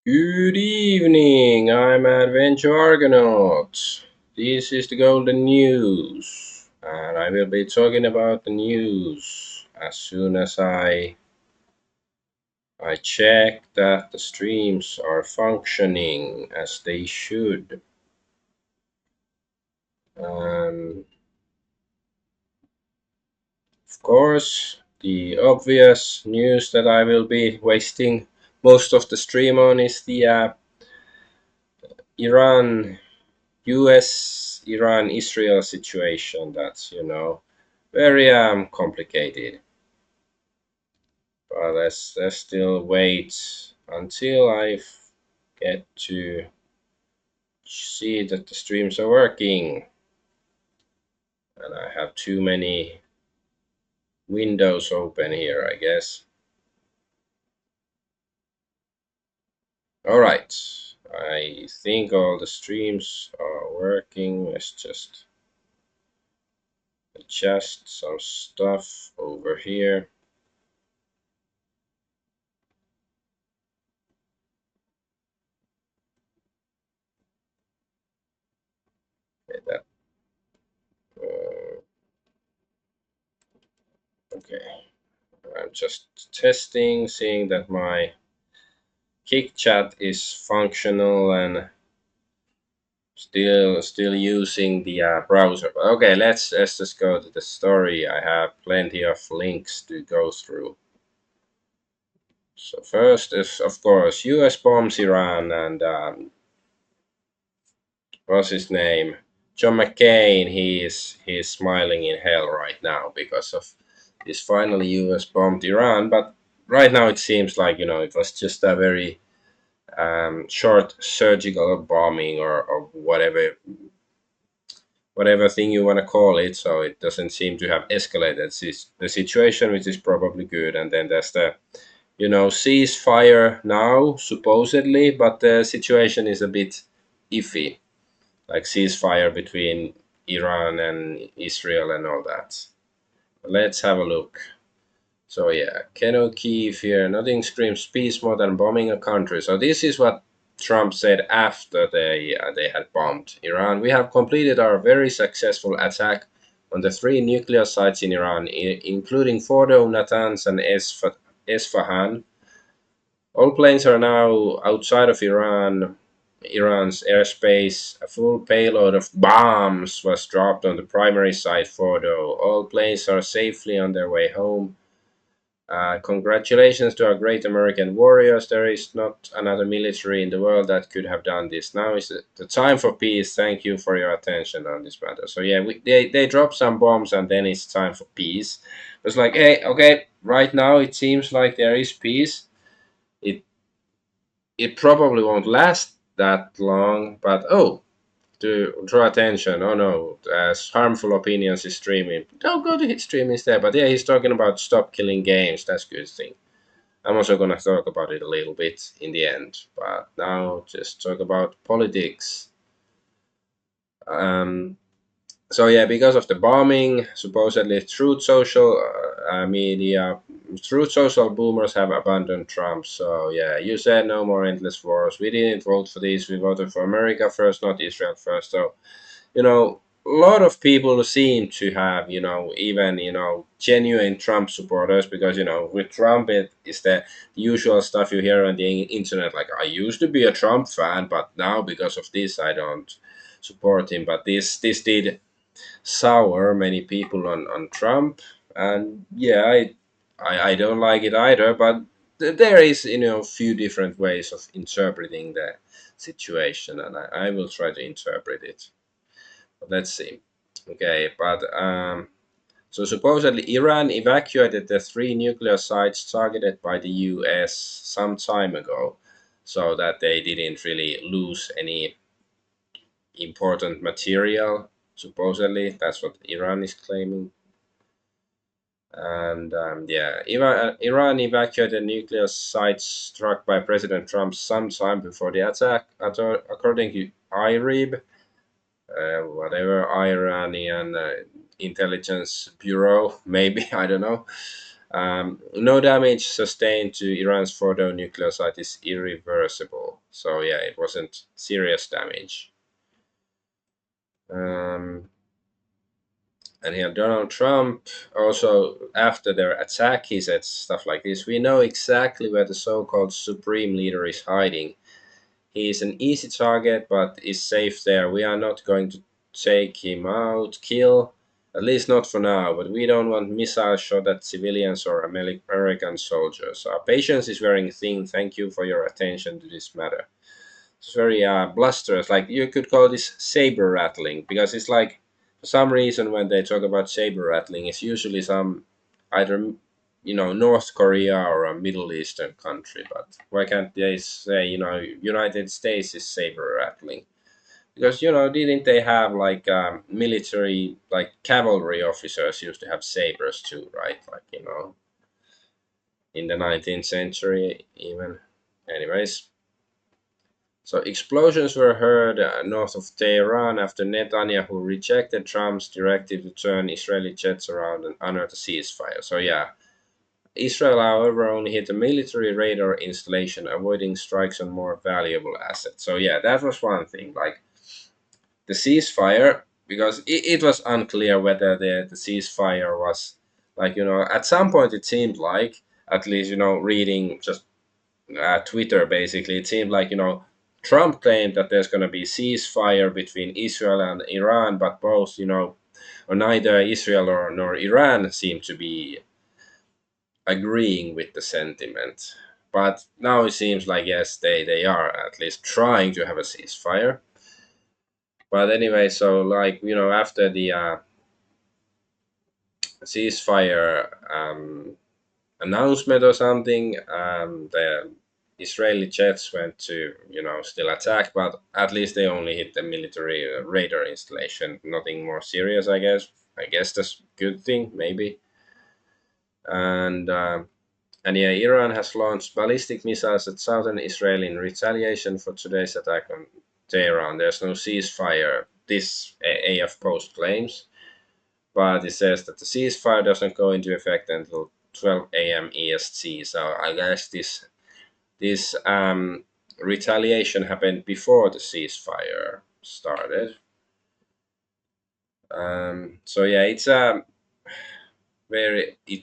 Good evening, I'm Adventure Argonaut. This is the Golden News, and I will be talking about the news as soon as I check that the streams are functioning as they should. Um, of course, the obvious news that I will be wasting most of the stream on is the Iran US Iran Israel situation. That's very complicated, but let's still wait until I get to see that the streams are working, and I have too many windows open here, I guess. All right, I think all the streams are working. Let's just adjust some stuff over here. Okay, that okay. I'm just testing, seeing that my Kick chat is functional and still using the browser. But okay, let's just go to the story. I have plenty of links to go through. So first is of course U.S. bombs Iran, and what's his name? John McCain. He is smiling in hell right now because of this finally U.S. bombed Iran. But right now it seems like it was just a very short surgical bombing, or whatever thing you want to call it. So it doesn't seem to have escalated the situation, which is probably good. And then there's the ceasefire now supposedly, but the situation is a bit iffy, like ceasefire between Iran and Israel and all that. Let's have a look. So yeah, Keno Kiev here. Nothing screams peace more than bombing a country. So this is what Trump said after they had bombed Iran. We have completed our very successful attack on the three nuclear sites in Iran, including Fordo, Natanz, and Esfahan. All planes are now outside of Iran's airspace. A full payload of bombs was dropped on the primary site, Fordo. All planes are safely on their way home. Congratulations to our great American warriors. There is not another military in the world that could have done this. Now is the time for peace. Thank you for your attention on this matter. So yeah, they dropped some bombs, and then it's time for peace. It's like, hey, okay, right now it seems like there is peace. It it probably won't last that long, but to draw attention. Oh no, as harmful opinions is streaming. Don't go to his stream instead. But yeah, he's talking about stop killing games. That's a good thing. I'm also going to talk about it a little bit in the end, but now just talk about politics. Um, so yeah, because of the bombing, supposedly truth social boomers have abandoned Trump. So yeah, you said no more endless wars. We didn't vote for this. We voted for America first, not Israel first. So a lot of people seem to have, even, genuine Trump supporters, because, with Trump, it is the usual stuff you hear on the internet. Like, I used to be a Trump fan, but now because of this, I don't support him. But this did sour many people on Trump. And yeah, I don't like it either, but there is, few different ways of interpreting the situation, and I will try to interpret it. Let's see. Okay, but so supposedly Iran evacuated the three nuclear sites targeted by the US some time ago, so that they didn't really lose any important material. Supposedly, that's what Iran is claiming. And yeah, Iran evacuated nuclear sites struck by President Trump sometime before the attack, according to IRIB, whatever Iranian intelligence bureau, maybe, I don't know. No damage sustained to Iran's Fordo nuclear site is irreversible. So yeah, it wasn't serious damage. Um, and here Donald Trump also after their attack, he said stuff like this: "We know exactly where the so-called supreme leader is hiding. He is an easy target, but is safe there. We are not going to take him out, kill, at least not for now, but we don't want missiles shot at civilians or American soldiers. Our patience is wearing thin. Thank you for your attention to this matter." It's very blusterous. Like you could call this saber rattling because it's like for some reason when they talk about saber rattling, it's usually some either North Korea or a Middle Eastern country. But why can't they say United States is saber rattling? Because didn't they have like military like cavalry officers used to have sabers too, right? Like in the 19th century even. Anyways. So explosions were heard north of Tehran after Netanyahu rejected Trump's directive to turn Israeli jets around and honor the ceasefire. So yeah, Israel, however, only hit a military radar installation, avoiding strikes on more valuable assets. So yeah, that was one thing. Like the ceasefire, because it was unclear whether the ceasefire was like at some point it seemed like at least reading just Twitter, basically, it seemed like Trump claimed that there's going to be ceasefire between Israel and Iran, but both or neither Israel or nor Iran seem to be agreeing with the sentiment. But now it seems like yes, they are at least trying to have a ceasefire. But anyway, so like after the ceasefire announcement or something, the Israeli jets went to, still attack, but at least they only hit the military radar installation. Nothing more serious, I guess. I guess that's a good thing, maybe. And and yeah, Iran has launched ballistic missiles at southern Israel in retaliation for today's attack on Tehran. There's no ceasefire. This AF Post claims, but it says that the ceasefire doesn't go into effect until 12 a.m. EST. So I guess this retaliation happened before the ceasefire started. So yeah, it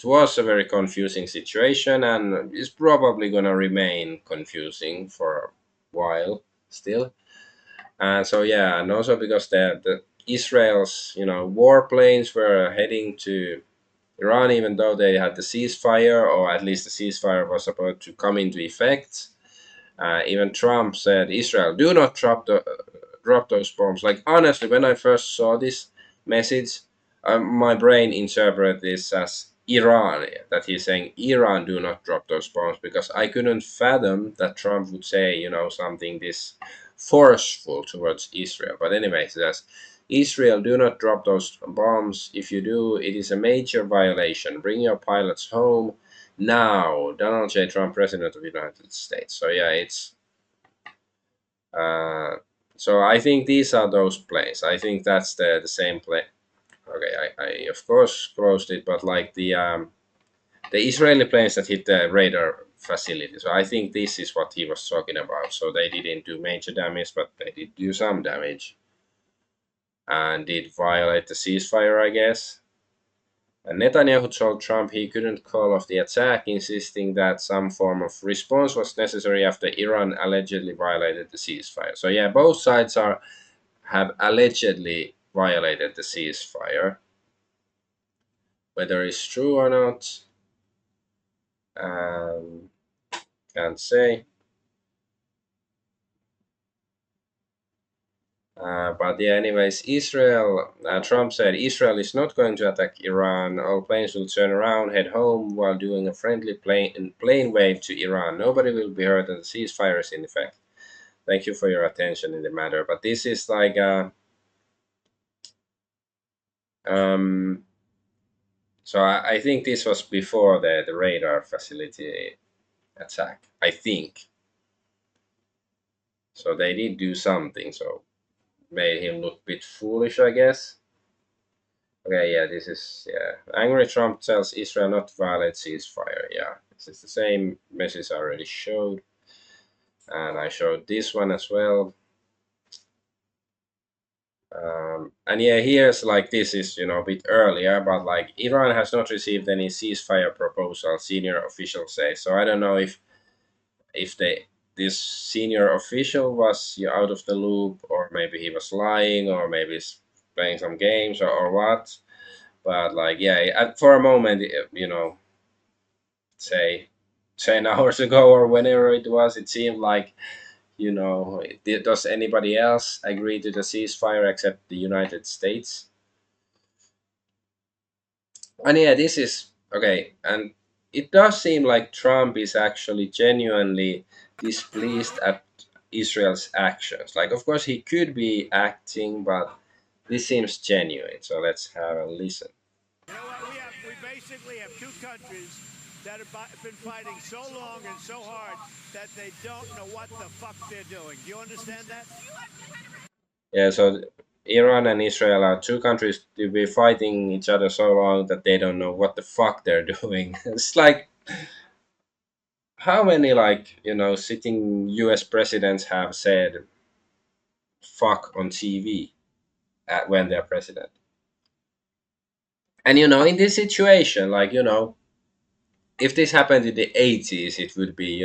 was a very confusing situation, and it's probably gonna remain confusing for a while still. And so yeah, and also because the Israel's warplanes were heading to Iran, even though they had the ceasefire, or at least the ceasefire was about to come into effect. Even Trump said, "Israel, do not drop those bombs." Like honestly, when I first saw this message, my brain interpreted this as Iran, that he's saying Iran do not drop those bombs, because I couldn't fathom that Trump would say something this forceful towards Israel. But anyway, so that's Israel, do not drop those bombs. If you do, it is a major violation. Bring your pilots home now. Donald J. Trump, President of the United States. So yeah, it's uh, so I think these are those planes. I think that's the same plane. Okay, I of course closed it, but like the Israeli planes that hit the radar facility. So I think this is what he was talking about. So they didn't do major damage, but they did do some damage and did violate the ceasefire, I guess. And Netanyahu told Trump he couldn't call off the attack, insisting that some form of response was necessary after Iran allegedly violated the ceasefire. So yeah, both sides have allegedly violated the ceasefire. Whether it's true or not, um, can't say. But yeah, anyways, Israel, Trump said Israel is not going to attack Iran. All planes will turn around, head home while doing a friendly plane wave to Iran. Nobody will be hurt and the ceasefire is in effect. Thank you for your attention in the matter. But this is like, um, so I think this was before the radar facility attack. I think. So they did do something, so made him look a bit foolish, I guess. Okay, yeah, this is yeah. Angry Trump tells Israel not to violate ceasefire. Yeah, this is the same message I already showed, and I showed this one as well. And yeah, here's like this is a bit earlier, but like Iran has not received any ceasefire proposal. Senior officials say so. I don't know if they this senior official was out of the loop, or maybe he was lying, or maybe he's playing some games, or what. But like yeah, for a moment, say 10 hours ago or whenever it was, it seemed like does anybody else agree to the ceasefire except the United States? And yeah, this is okay. And it does seem like Trump is actually genuinely displeased at Israel's actions. Like, of course, he could be acting, but this seems genuine. So let's have a listen. You know what? We basically have two countries that have been fighting so long and so hard that they don't know what the fuck they're doing. Do you understand that? Yeah, so Iran and Israel are two countries to be fighting each other so long that they don't know what the fuck they're doing. It's like how many sitting US presidents have said fuck on TV when they're president. And in this situation, if this happened in the 80s, it would be,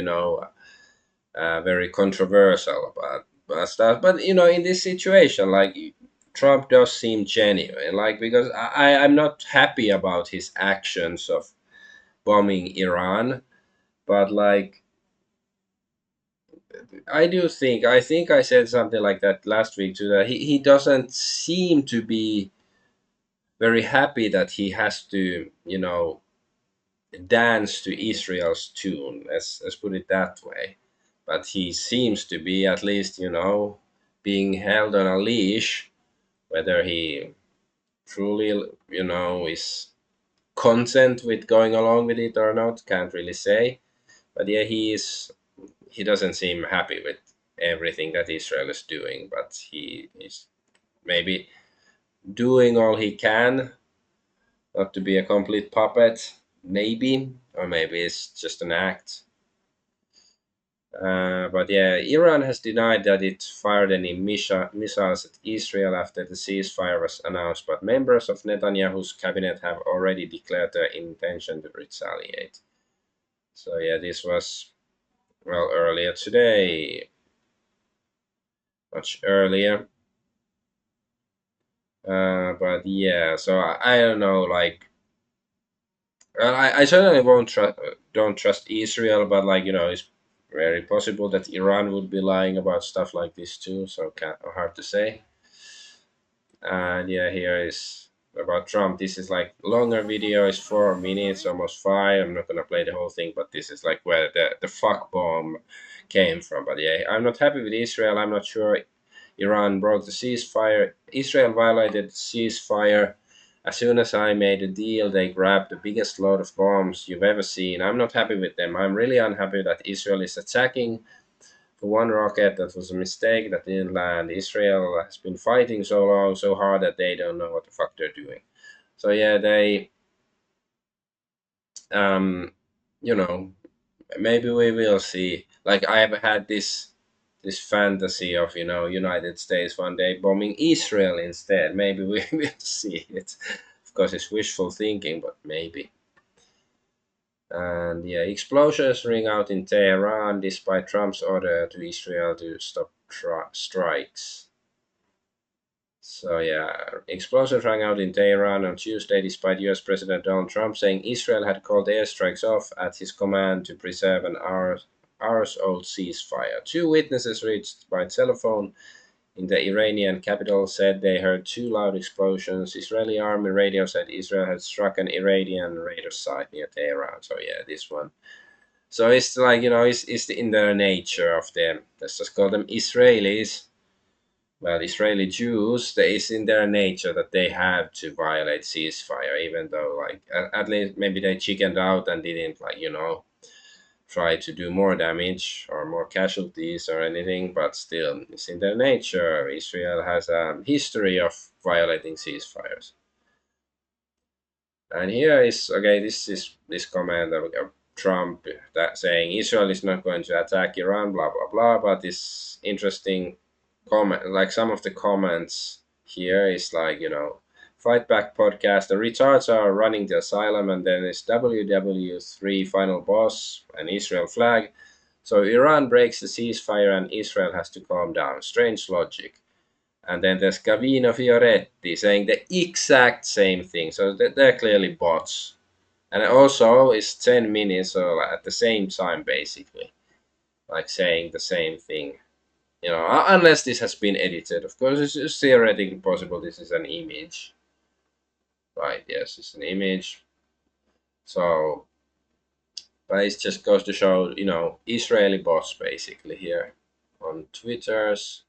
very controversial about stuff. But in this situation, like Trump does seem genuine, like because I'm not happy about his actions of bombing Iran, but like I think I said something like that last week too. That he doesn't seem to be very happy that he has to dance to Israel's tune. Let's put it that way. But he seems to be at least being held on a leash. Whether he truly is content with going along with it or not, can't really say. But yeah, he doesn't seem happy with everything that Israel is doing. But he is maybe doing all he can not to be a complete puppet, maybe, or maybe it's just an act. But yeah, Iran has denied that it fired any missiles at Israel after the ceasefire was announced, but members of Netanyahu's cabinet have already declared their intention to retaliate. So yeah, this was well earlier today, much earlier. But yeah, so I don't know, like well, I certainly won't don't trust Israel, but it's very possible that Iran would be lying about stuff like this too. So hard to say. And yeah, here is about Trump. This is like longer video. It's 4 minutes, almost five. I'm not gonna play the whole thing, but this is like where the fuck bomb came from. But yeah, I'm not happy with Israel. I'm not sure Iran broke the ceasefire. Israel violated the ceasefire. As soon as I made a deal, they grabbed the biggest load of bombs you've ever seen. I'm not happy with them. I'm really unhappy that Israel is attacking for one rocket. That was a mistake that didn't land. Israel has been fighting so long, so hard that they don't know what the fuck they're doing. So yeah, they, um, you know, maybe we will see. Like I have had this fantasy of United States one day bombing Israel instead. Maybe we will see it. Of course, it's wishful thinking, but maybe. And yeah, explosions ring out in Tehran despite Trump's order to Israel to stop strikes. So yeah, explosions rang out in Tehran on Tuesday despite US President Donald Trump saying Israel had called airstrikes off at his command to preserve an hours-old ceasefire. Two witnesses reached by telephone in the Iranian capital said they heard two loud explosions. Israeli army radio said Israel had struck an Iranian radar site near Tehran. So yeah, this one. So it's like it's in the nature of them. Let's just call them Israelis. Well, Israeli Jews, it's in their nature that they have to violate ceasefire, even though like at least maybe they chickened out and didn't try to do more damage or more casualties or anything, but still, it's in their nature. Israel has a history of violating ceasefires. And here is okay. This is this comment of Trump that saying Israel is not going to attack Iran, blah blah blah. But this interesting comment, like some of the comments here is like Fight Back podcast. The retards are running the asylum, and then it's WW3 final boss and Israel flag. So Iran breaks the ceasefire, and Israel has to calm down. Strange logic. And then there's Gavino Fioretti saying the exact same thing. So they're clearly bots. And also it's 10 minutes so at the same time basically, like saying the same thing. Unless this has been edited. Of course, it's theoretically possible this is an image. Right, yes, it's an image. So, but it just goes to show, Israeli bots basically here on Twitter's.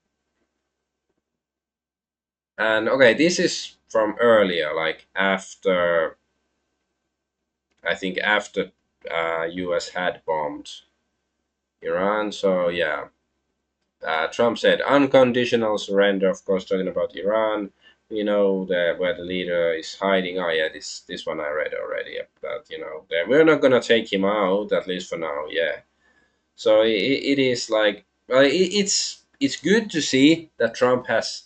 And okay, this is from earlier, like after I think after U.S. had bombed Iran. So yeah, Trump said unconditional surrender. Of course, talking about Iran. We know that where the leader is hiding. Oh yeah, this one I read already. But that we're not gonna take him out at least for now. Yeah. So it is like it's good to see that Trump has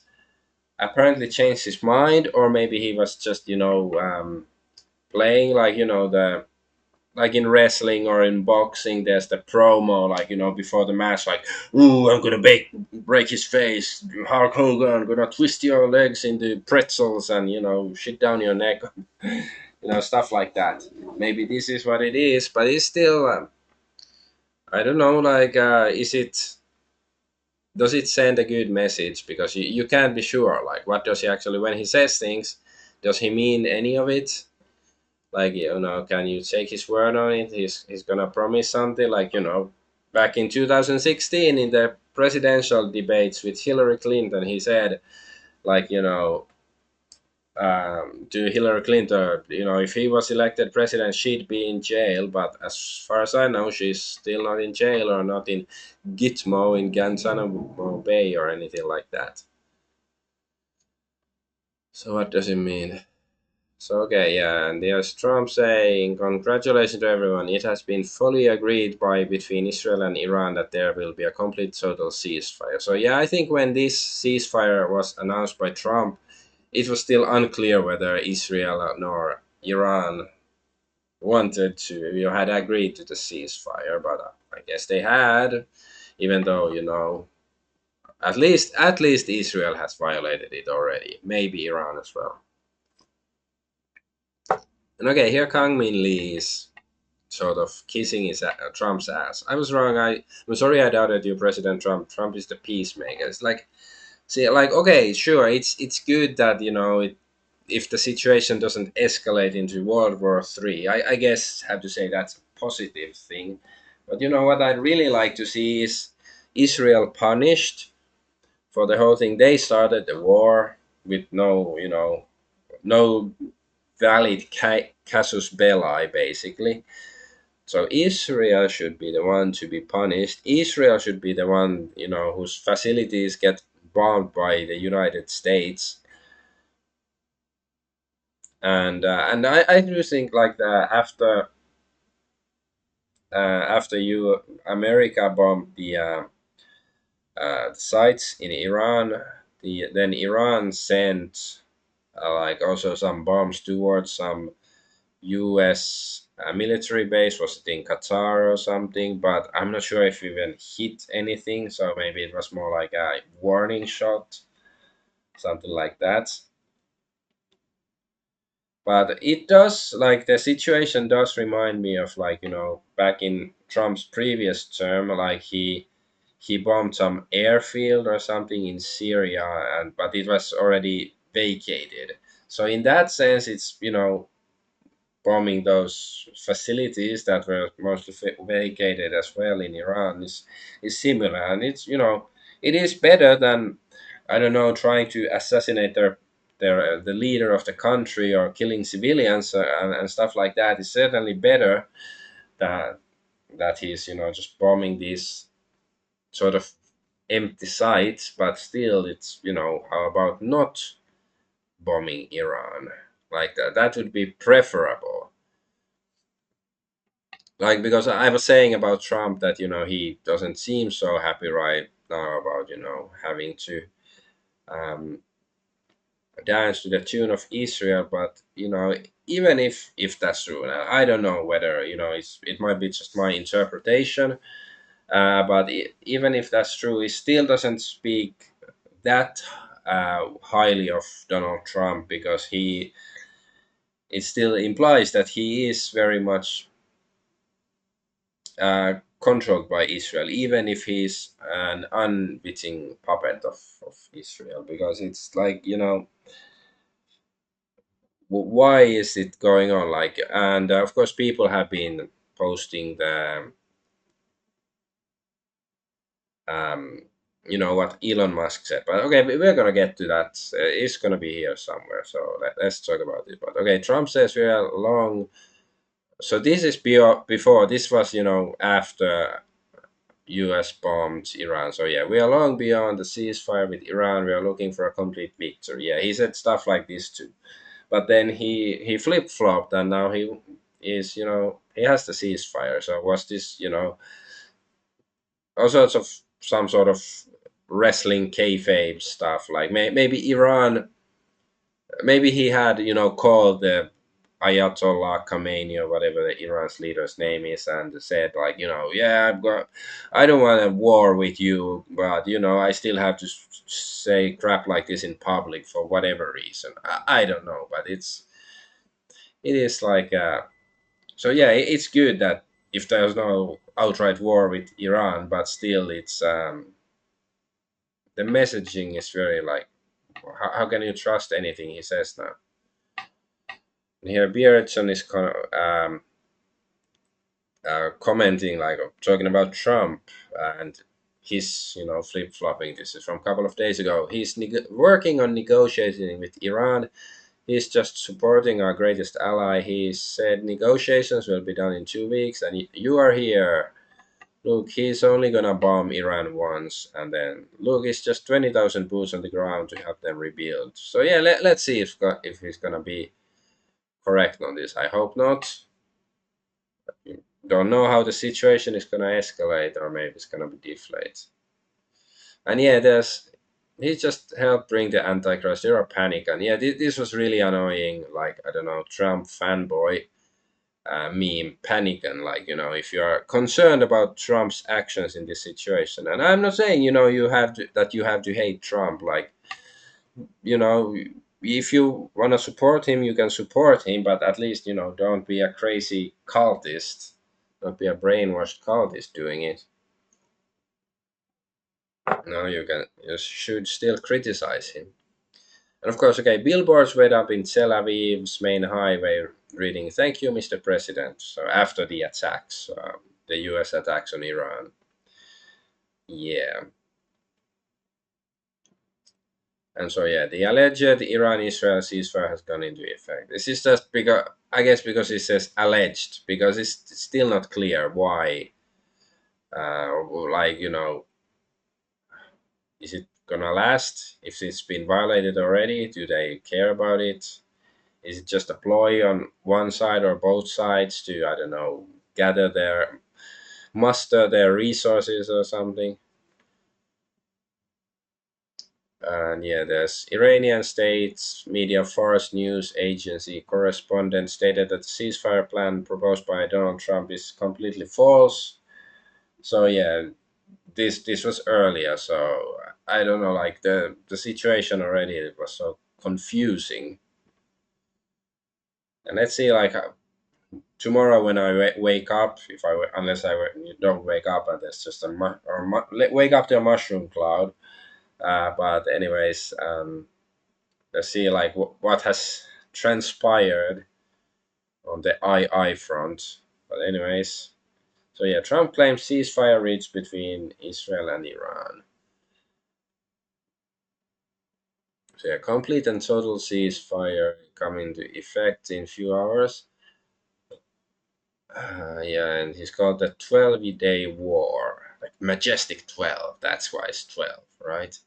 apparently changed his mind, or maybe he was just playing like the like in wrestling or in boxing, there's the promo, like before the match, like, "Ooh, I'm gonna break his face, Hulk Hogan, gonna twist your legs into pretzels and shit down your neck," stuff like that. Maybe this is what it is, but it's still, I don't know, like, is it? Does it send a good message? Because you can't be sure, like, what does he actually when he says things? Does he mean any of it? Like can you take his word on it? He's gonna promise something, like back in 2016 in the presidential debates with Hillary Clinton, he said, like to Hillary Clinton, if he was elected president, she'd be in jail, but as far as I know, she's still not in jail or not in Gitmo in Guantanamo Bay or anything like that. So what does it mean? So okay, yeah, and there's Trump saying, "Congratulations to everyone. It has been fully agreed by between Israel and Iran that there will be a complete total ceasefire." So yeah, I think when this ceasefire was announced by Trump, it was still unclear whether Israel nor Iran wanted to, had agreed to the ceasefire, but I guess they had, even though at least Israel has violated it already. Maybe Iran as well. And okay, here Kang Min Lee is sort of kissing Trump's ass. I was wrong. I'm sorry I doubted you, President Trump. Trump is the peacemaker. It's like, see, like, okay, sure, it's good that if the situation doesn't escalate into World War III, I guess have to say that's a positive thing. But what I'd really like to see is Israel punished for the whole thing. They started the war with no valid casus belli, basically. So Israel should be the one to be punished. Israel should be the one, whose facilities get bombed by the United States. And I do think like that after you America bombed the sites in Iran, then Iran sent like also some bombs towards some U.S. Military base. Was it in Qatar or something? But I'm not sure if it even hit anything. So maybe it was more like a warning shot, something like that. But it does, like, the situation does remind me of, like, back in Trump's previous term, like he bombed some airfield or something in Syria, and but it was already vacated. So in that sense, it's bombing those facilities that were mostly vacated as well in Iran is similar, and it's it is better than, I don't know, trying to assassinate the leader of the country or killing civilians and stuff like that. Is certainly better that he's just bombing these sort of empty sites, but still it's how about not bombing Iran? like that would be preferable. Like, because I was saying about Trump that he doesn't seem so happy right now about having to um, dance to the tune of Israel. But even if that's true, and I don't know whether it might be just my interpretation. But even if that's true, he still doesn't speak that highly of Donald Trump, because it still implies that he is very much controlled by Israel, even if he's an unwitting puppet of Israel. Because it's like, why is it going on? Like, and of course, people have been posting the, um, what Elon Musk said. But okay, we're gonna get to that. It's gonna be here somewhere. So let's talk about it. But okay, Trump says we are long. So this is before. This was after US bombed Iran. So yeah, we are long beyond the ceasefire with Iran. We are looking for a complete victory. Yeah, he said stuff like this too. But then he flip flopped, and now he is he has the ceasefire. So was this all sorts of some sort of wrestling kayfabe stuff? Like maybe Iran, maybe he had called the Ayatollah Khamenei or whatever the Iran's leader's name is, and said like, yeah, I don't want a war with you, but I still have to say crap like this in public for whatever reason. I don't know, but it is like so yeah, it's good that if there's no outright war with Iran, but still it's the messaging is very like, how can you trust anything he says now? And here Bjerreson is commenting, like talking about Trump and his flip flopping. This is from a couple of days ago. He's working on negotiating with Iran. He's just supporting our greatest ally. He said negotiations will be done in 2 weeks, and you are here. Look, he's only gonna bomb Iran once, and then look, it's just 20,000 boots on the ground to help them rebuild. So yeah, let's see if he's gonna be correct on this. I hope not. Don't know how the situation is gonna escalate, or maybe it's gonna be deflate. And yeah, there's he just helped bring the Antichrist era panic, and yeah, this was really annoying. Like, I don't know, Trump fanboy meme panic, and like, if you are concerned about Trump's actions in this situation, and I'm not saying you have to hate Trump. Like, you know if you want to support him, you can support him, but at least don't be a crazy cultist, don't be a brainwashed cultist doing it. No, you should still criticize him. And of course, okay, billboards went up in Tel Aviv's main highway reading, "Thank you, Mr. President." So after the attacks, the US attacks on Iran. Yeah. And so yeah, the alleged Iran-Israel ceasefire has gone into effect. This is just because, I guess, because it says alleged, because it's still not clear why. Like, is it gonna last? If it's been violated already, do they care about it? Is it just a ploy on one side or both sides to, I don't know, muster their resources or something? And yeah, there's Iranian state media Forest News Agency correspondent stated that the ceasefire plan proposed by Donald Trump is completely false. So yeah, this was earlier. So I don't know, like the situation already, it was so confusing. And let's see, like tomorrow when I wake up, if unless don't wake up and there's just wake up to a mushroom cloud. But anyways, let's see like what has transpired on the II front. But anyways, so yeah, Trump claims ceasefire reached between Israel and Iran. So yeah, complete and total ceasefire come into effect in few hours. Yeah, and he's called the 12-day war, like majestic 12. That's why it's 12, right?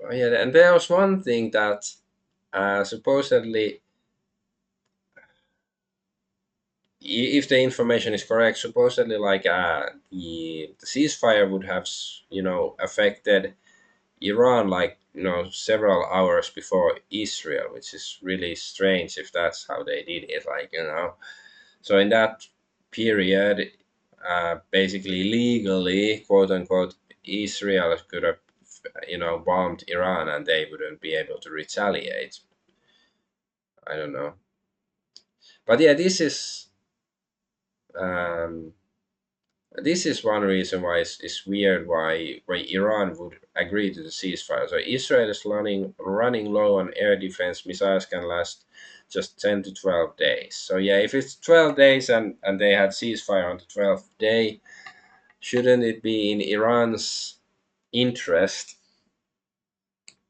Oh, yeah, and there was one thing that supposedly, if the information is correct, supposedly like the ceasefire would have affected Iran like several hours before Israel, which is really strange if that's how they did it. So in that period, basically legally, quote unquote, Israel could have bombed Iran and they wouldn't be able to retaliate. I don't know, but yeah, um, this is one reason why it's weird why Iran would agree to the ceasefire. So Israel is running low on air defense missiles can last just 10 to 12 days. So yeah, if it's 12 days and they had ceasefire on the 12th day, shouldn't it be in Iran's interest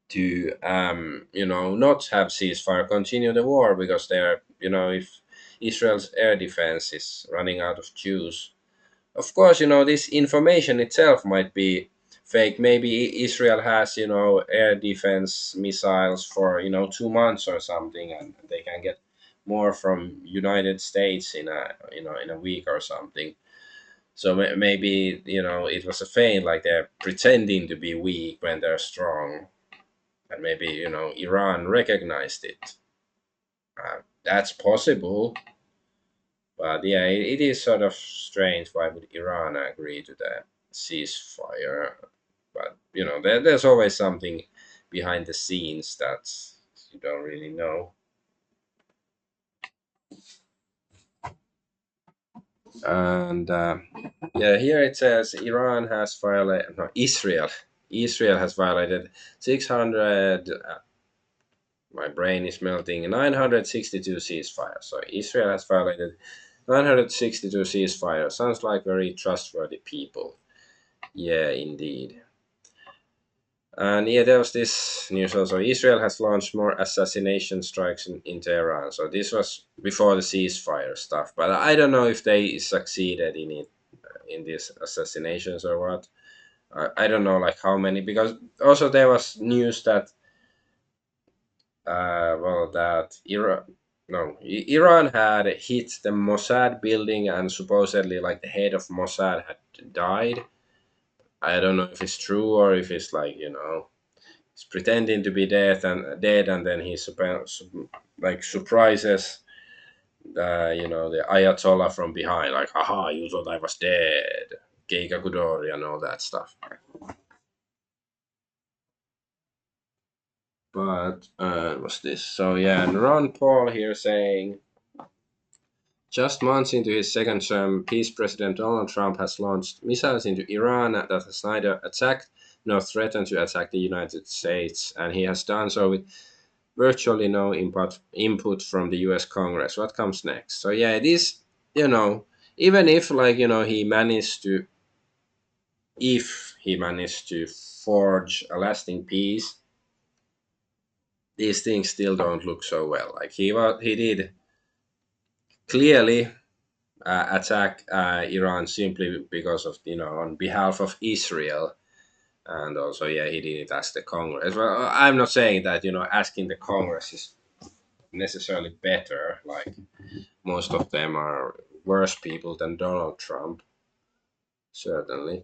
to not have ceasefire, continue the war because they're if Israel's air defense is running out of juice. Of course, this information itself might be fake. Maybe Israel has, air defense missiles for, 2 months or something, and they can get more from United States in a week or something. So maybe, it was a feint, like they're pretending to be weak when they're strong, and maybe, Iran recognized it. That's possible. But yeah, it is sort of strange. Why would Iran agree to that ceasefire? But there's always something behind the scenes that you don't really know. And yeah, here it says Iran has violated. No, Israel has violated 600. My brain is melting. 962 ceasefire. So Israel has violated 962 ceasefire. Sounds like very trustworthy people. Yeah, indeed. And yeah, there was this news also. Israel has launched more assassination strikes in Tehran. So this was before the ceasefire stuff. But I don't know if they succeeded in it, in these assassinations or what. I don't know like how many, because also there was news that that Iran had hit the Mossad building and supposedly like the head of Mossad had died. I don't know if it's true or if it's like he's pretending to be dead, and then he like surprises the Ayatollah from behind, like, haha, you thought I was dead, Keika Kudori and all that stuff. But what's this? So yeah, and Ron Paul here saying, just months into his second term, Peace President Donald Trump has launched missiles into Iran that has neither attacked nor threatened to attack the United States, and he has done so with virtually no input from the U.S. Congress. What comes next? So yeah, it is, even if like he managed to, if he managed to forge a lasting peace, these things still don't look so well. Like he did clearly attack Iran simply because of on behalf of Israel. And also, yeah, he did it as the Congress. Well, I'm not saying that asking the Congress is necessarily better. Like most of them are worse people than Donald Trump, certainly.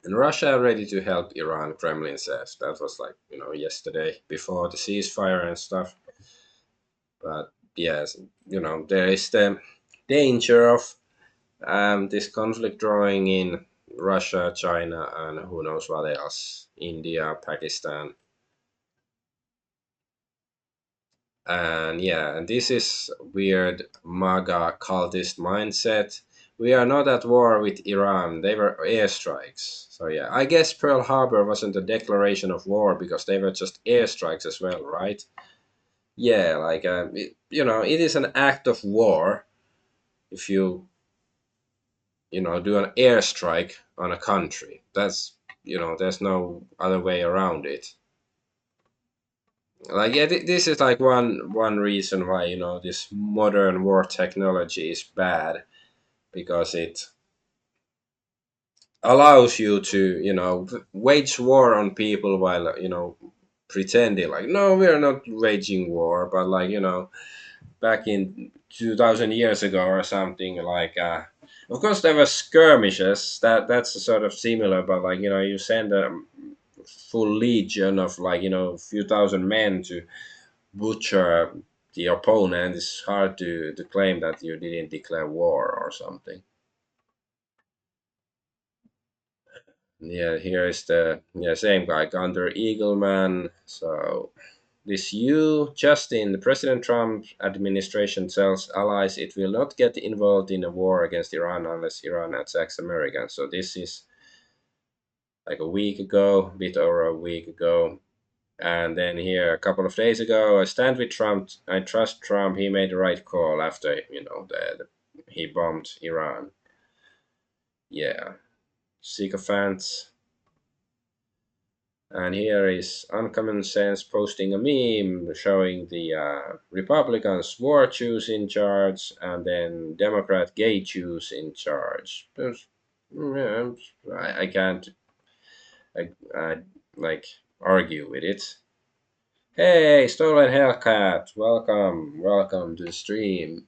And Russia ready to help Iran, Kremlin says. That was like, yesterday before the ceasefire and stuff. But yes, there is the danger of this conflict drawing in Russia, China, and who knows what else, India, Pakistan. And yeah, and this is weird MAGA cultist mindset. We are not at war with Iran. They were airstrikes. So yeah, I guess Pearl Harbor wasn't a declaration of war because they were just airstrikes as well, right? Yeah, like it is an act of war if you do an airstrike on a country. That's there's no other way around it. Like yeah, this is like one reason why this modern war technology is bad, because it allows you to, wage war on people while, pretending like, no, we are not waging war, but like, back in 2000 years ago or something, like, of course there were skirmishes, that's sort of similar, but like, you send a full legion of, like, few thousand men to butcher the opponent. It's hard to claim that you didn't declare war or something. Yeah, here is the, yeah, same guy, Gunter Eagleman. So this you, Justin, the President Trump administration tells allies it will not get involved in a war against Iran unless Iran attacks Americans. So this is like a week ago, bit over a week ago. And then here a couple of days ago, I stand with Trump. I trust Trump. He made the right call after, he bombed Iran. Yeah, sycophants. And here is Uncommon Sense posting a meme showing the Republicans war Jews in charge and then Democrat gay Jews in charge. Yeah, I can't I, like argue with it. Hey, Stolen Hellcat, welcome to the stream.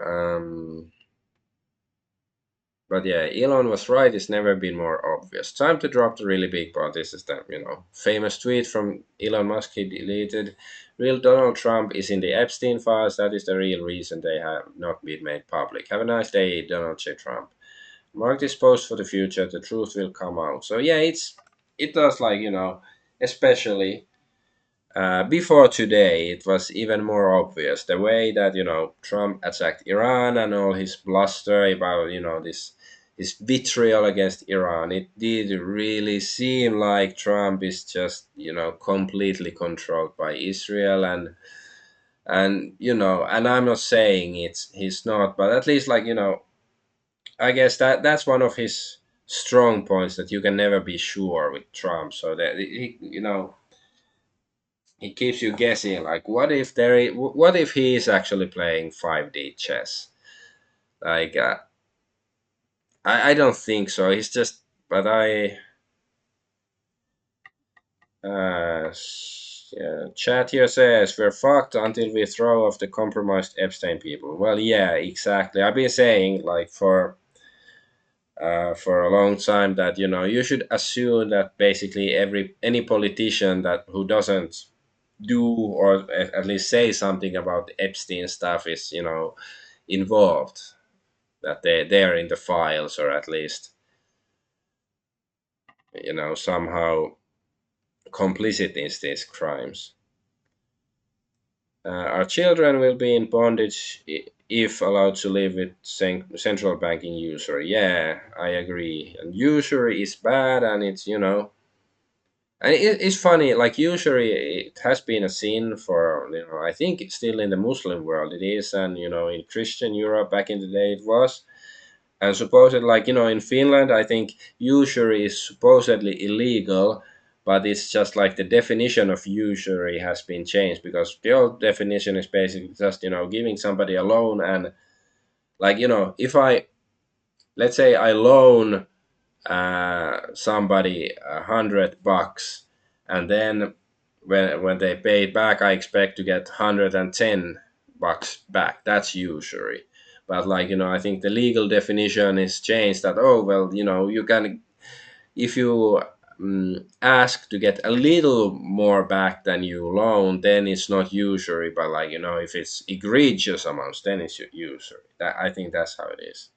Um, But yeah, Elon was right. It's never been more obvious. Time to drop the really big part. This is the, famous tweet from Elon Musk he deleted. Real Donald Trump is in the Epstein files. That is the real reason they have not been made public. Have a nice day, Donald J. Trump. Mark this post for the future. The truth will come out. So yeah, it does, like, especially before today, it was even more obvious the way that, Trump attacked Iran and all his bluster about, this vitriol against Iran. It did really seem like Trump is just, completely controlled by Israel, and I'm not saying he's not, but at least, like, I guess that's one of his strong points, that you can never be sure with Trump. So that he keeps you guessing, like, what if he is actually playing 5D chess, like, I don't think so. He's just, but yeah, chat here says we're fucked until we throw off the compromised Epstein people. Well, yeah, exactly. I've been saying, like, for a long time that, you should assume that basically any politician that who doesn't do, or at least say something about the Epstein stuff, is, involved, that they're in the files, or at least, somehow complicit in these crimes. Our children will be in bondage if allowed to live with central banking usury. Yeah, I agree. And usury is bad, and it's, and it's funny, like, usury, it has been a sin for, I think it's still in the Muslim world it is, and, in Christian Europe back in the day it was. And supposed, like, in Finland, I think usury is supposedly illegal, but it's just like the definition of usury has been changed, because the old definition is basically just, giving somebody a loan, and, like, if I, let's say I loan somebody $100, and then when they pay it back, I expect to get $110 back. That's usury. But, like, I think the legal definition is changed, that, oh well, you can, if you ask to get a little more back than you loan, then it's not usury. But, like, if it's egregious amounts, then it's usury. I think that's how it is.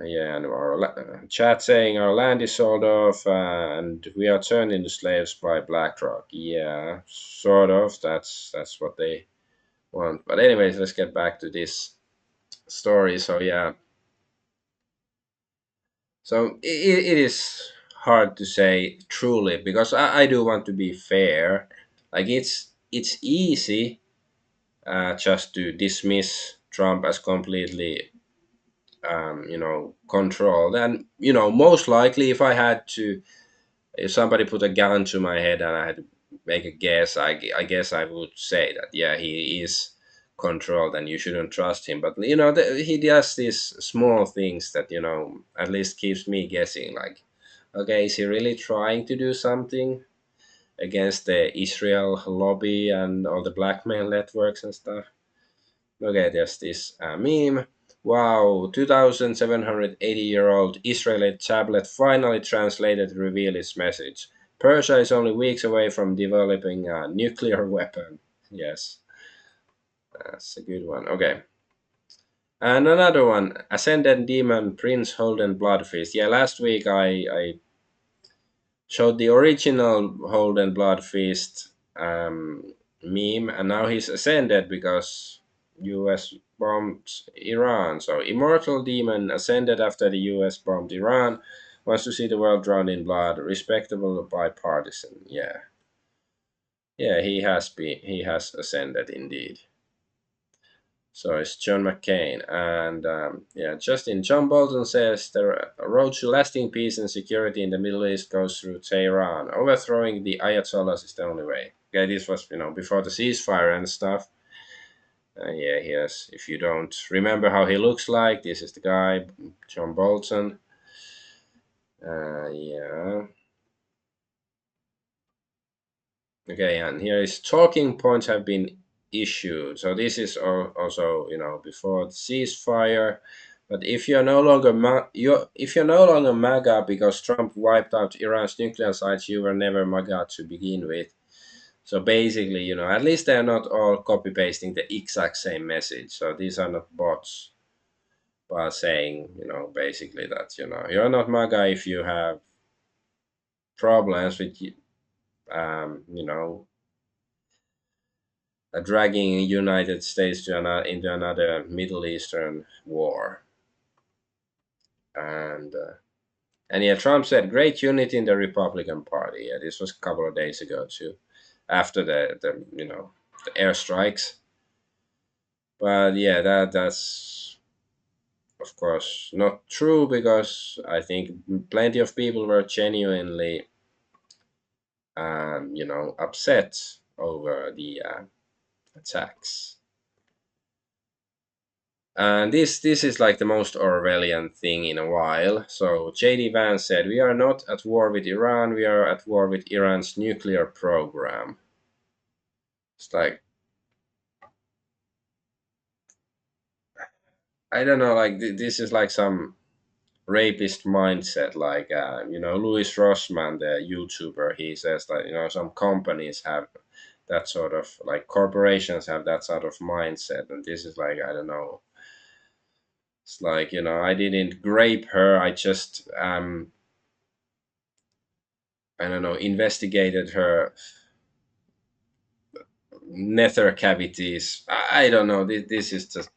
Yeah, and our chat saying our land is sold off, and we are turned into slaves by BlackRock. Yeah, sort of. That's what they want. But anyways, let's get back to this story. So yeah, so it is hard to say truly, because I do want to be fair. Like, it's easy just to dismiss Trump as completely controlled, and, most likely, if somebody put a gun to my head and I had to make a guess, I guess I would say that, yeah, he is controlled and you shouldn't trust him. But he does these small things that at least keeps me guessing. Like, okay, is he really trying to do something against the Israel lobby and all the blackmail networks and stuff? Okay, there's this meme. Wow, 2,780-year-old Israeli tablet finally translated to reveal its message. Persia is only weeks away from developing a nuclear weapon. Yes, that's a good one. Okay. And another one, Ascended Demon Prince Holden Bloodfeast. Yeah, last week I showed the original Holden Bloodfeast meme, and now he's ascended because US bombed Iran. So Immortal Demon ascended after the US bombed Iran, wants to see the world drown in blood, respectable bipartisan. Yeah. Yeah, he has ascended indeed. So it's John McCain. And yeah, Justin John Bolton says the road to lasting peace and security in the Middle East goes through Tehran. Overthrowing the Ayatollahs is the only way. Okay, this was, before the ceasefire and stuff. Yeah, yes. If you don't remember how he looks like, this is the guy, John Bolton. Yeah. Okay, and here is talking points have been issued. So this is also before the ceasefire. But if you're no longer MAGA because Trump wiped out Iran's nuclear sites, you were never MAGA to begin with. So basically, at least they're not all copy pasting the exact same message. So these are not bots, but saying basically that you're not MAGA if you have problems with dragging United States into another Middle Eastern war. And yeah, Trump said great unity in the Republican Party. Yeah, this was a couple of days ago too, after the airstrikes. But yeah, that's of course not true because I think plenty of people were genuinely upset over the attacks. And this is like the most Orwellian thing in a while. So JD Vance said, "We are not at war with Iran. We are at war with Iran's nuclear program." It's like, I don't know. Like this is like some rapist mindset. Like Louis Rossman, the YouTuber, he says that some companies have that sort of, like, corporations have that sort of mindset, and this is like, I don't know. It's like, I didn't grape her. I just I don't know, investigated her nether cavities. I don't know. This is just,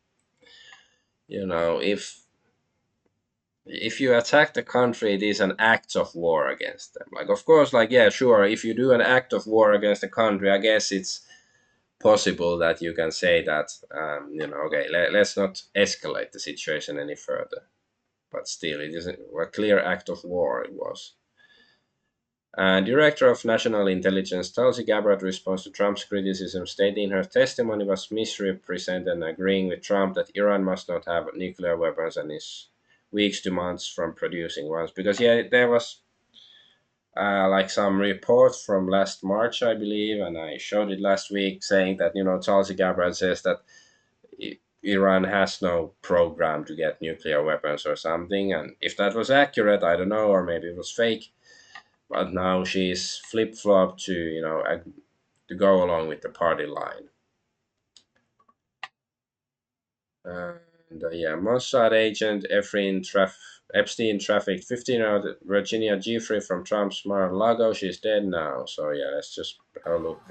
if you attack the country, it is an act of war against them. Like, of course, like, yeah, sure. If you do an act of war against the country, I guess it's possible that you can say that, okay, let's not escalate the situation any further. But still, it isn't a clear act of war. It was. Director of National Intelligence Tulsi Gabbard responds to Trump's criticism, stating her testimony was misrepresented and agreeing with Trump that Iran must not have nuclear weapons and is weeks to months from producing ones. Because, yeah, there was like some report from last March, I believe, and I showed it last week, saying that Tulsi Gabbard says that Iran has no program to get nuclear weapons or something. And if that was accurate, I don't know, or maybe it was fake. But now she's flip flopped to to go along with the party line. And yeah, Mossad agent Epstein trafficked 15-year-old Virginia Giuffre from Trump's Mar-a-Lago. She's dead now. So yeah, let's just have a look.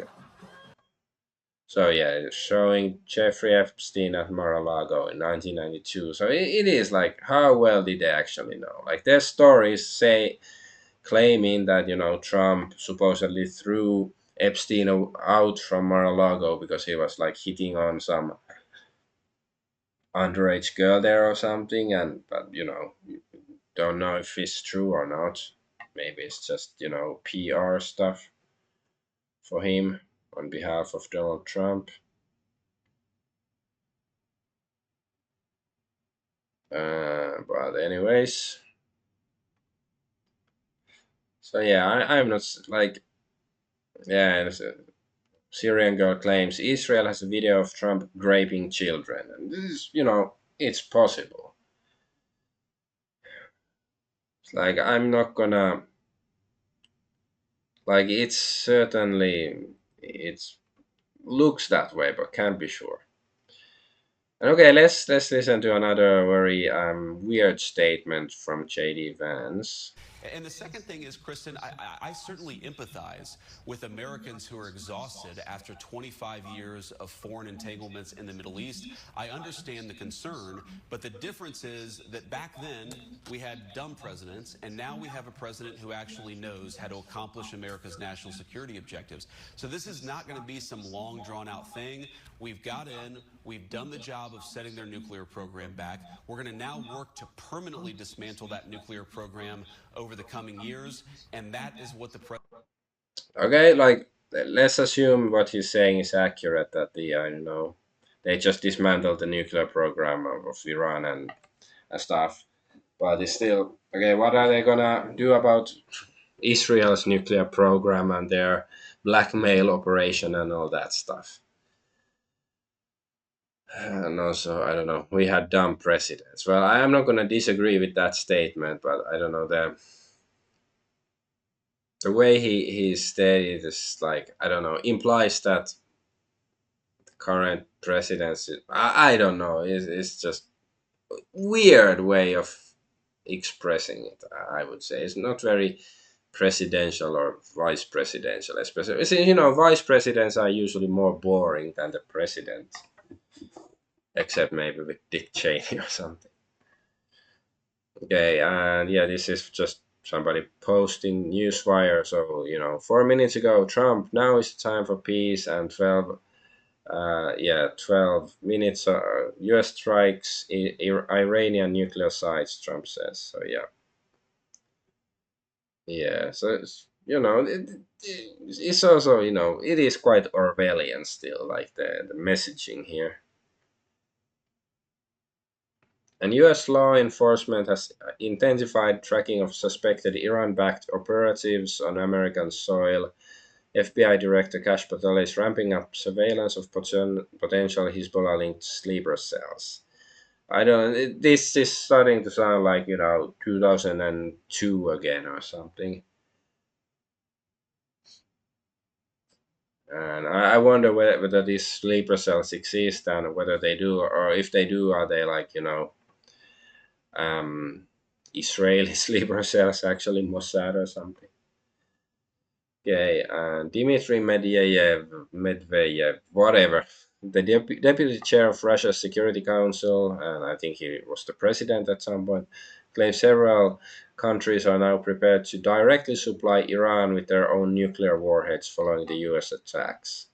So yeah, showing Jeffrey Epstein at Mar-a-Lago in 1992. So it is like, how well did they actually know? Like, their stories say, claiming that Trump supposedly threw Epstein out from Mar-a-Lago because he was like hitting on some underage girl there or something, and but don't know if it's true or not. Maybe it's just PR stuff for him on behalf of Donald Trump. But anyways, so yeah, I'm not like yeah. Syrian girl claims Israel has a video of Trump raping children, and this is it's possible. It's like I'm not gonna like it's certainly it's looks that way, but can't be sure. Okay, let's listen to another very weird statement from JD Vance. And the second thing is, Kristen, I certainly empathize with Americans who are exhausted after 25 years of foreign entanglements in the Middle East. I understand the concern, but the difference is that back then we had dumb presidents, and now we have a president who actually knows how to accomplish America's national security objectives. So this is not going to be some long, drawn out thing. We've got in, we've done the job of setting their nuclear program back. We're going to now work to permanently dismantle that nuclear program over the coming years, and that is what the president. Okay, like let's assume what he's saying is accurate, that they just dismantled the nuclear program of Iran and stuff. But it's still okay. What are they gonna do about Israel's nuclear program and their blackmail operation and all that stuff? And also, I don't know. We had dumb presidents. Well, I am not gonna disagree with that statement, but I don't know the way he stated is like I don't know implies that the current presidency. I don't know. It's just weird way of expressing it. I would say it's not very presidential or vice presidential, especially. Vice presidents are usually more boring than the president, except maybe with Dick Cheney or something. Okay, and yeah, this is just somebody posting Newswire. So 4 minutes ago, Trump. Now is the time for peace. And 12 minutes. U.S. strikes Iranian nuclear sites. Trump says. So yeah. Yeah, so it's also it is quite Orwellian still, like the messaging here. And U.S. law enforcement has intensified tracking of suspected Iran-backed operatives on American soil. FBI Director Kash Patel is ramping up surveillance of potential Hezbollah-linked sleeper cells. I don't. This is starting to sound like 2002 again or something. And I wonder whether these sleeper cells exist and whether they do, or if they do, are they like, um, Israeli sleeper cells actually Mossad or something? Okay, and Dmitry Medvedev, whatever, the deputy chair of Russia's Security Council, and I think he was the president at some point, claims several countries are now prepared to directly supply Iran with their own nuclear warheads following the US attacks.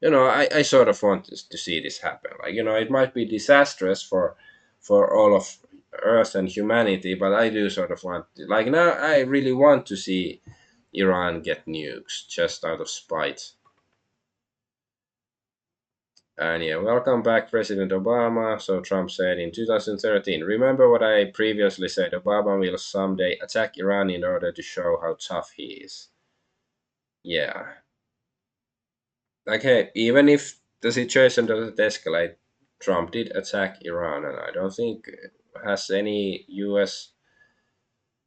I sort of want to see this happen. Like, it might be disastrous for all of Earth and humanity, but I do sort of want, like, now I really want to see Iran get nukes just out of spite. And yeah, welcome back, President Obama. So Trump said in 2013, remember what I previously said, Obama will someday attack Iran in order to show how tough he is. Yeah. Like, hey, even if the situation doesn't escalate, Trump did attack Iran, and I don't think has any U.S.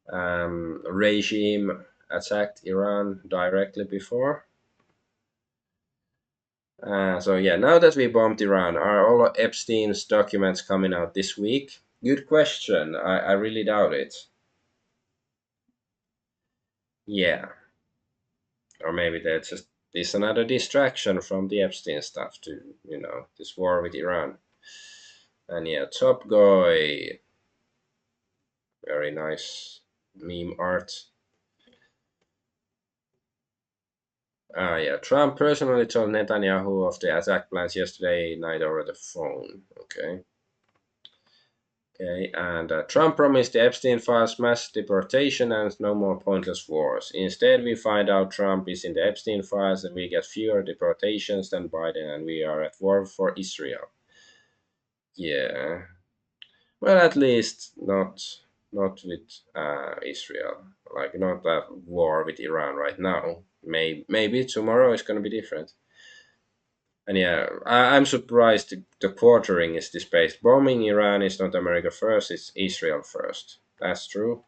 Regime attacked Iran directly before. So yeah, now that we bombed Iran, are all of Epstein's documents coming out this week? Good question. I really doubt it. Yeah, or maybe that's just this another distraction from the Epstein stuff to this war with Iran. And yeah, Top Guy, very nice meme art. Yeah, Trump personally told Netanyahu of the attack plans yesterday night over the phone. Okay. Okay, and Trump promised the Epstein files mass deportation and no more pointless wars. Instead, we find out Trump is in the Epstein files and we get fewer deportations than Biden, and we are at war for Israel. Yeah. Well, at least not with Israel. Like not that war with Iran right now. Maybe tomorrow is going to be different. And yeah, I'm surprised the quartering is this based. Bombing Iran is not America first; it's Israel first. That's true.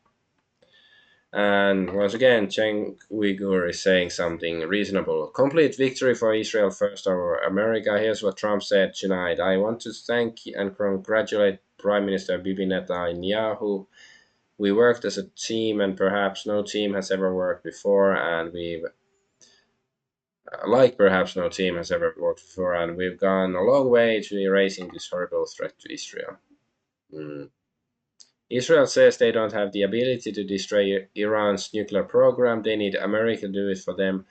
And once again, Cheng Uyghur is saying something reasonable. Complete victory for Israel first over America. Here's what Trump said tonight. I want to thank and congratulate Prime Minister Bibi Netanyahu. We worked as a team, and perhaps no team has ever worked before, and we've like perhaps no team has ever worked before, and we've gone a long way to erasing this horrible threat to Israel. Mm. Israel says they don't have the ability to destroy Iran's nuclear program. They need America to do it for them.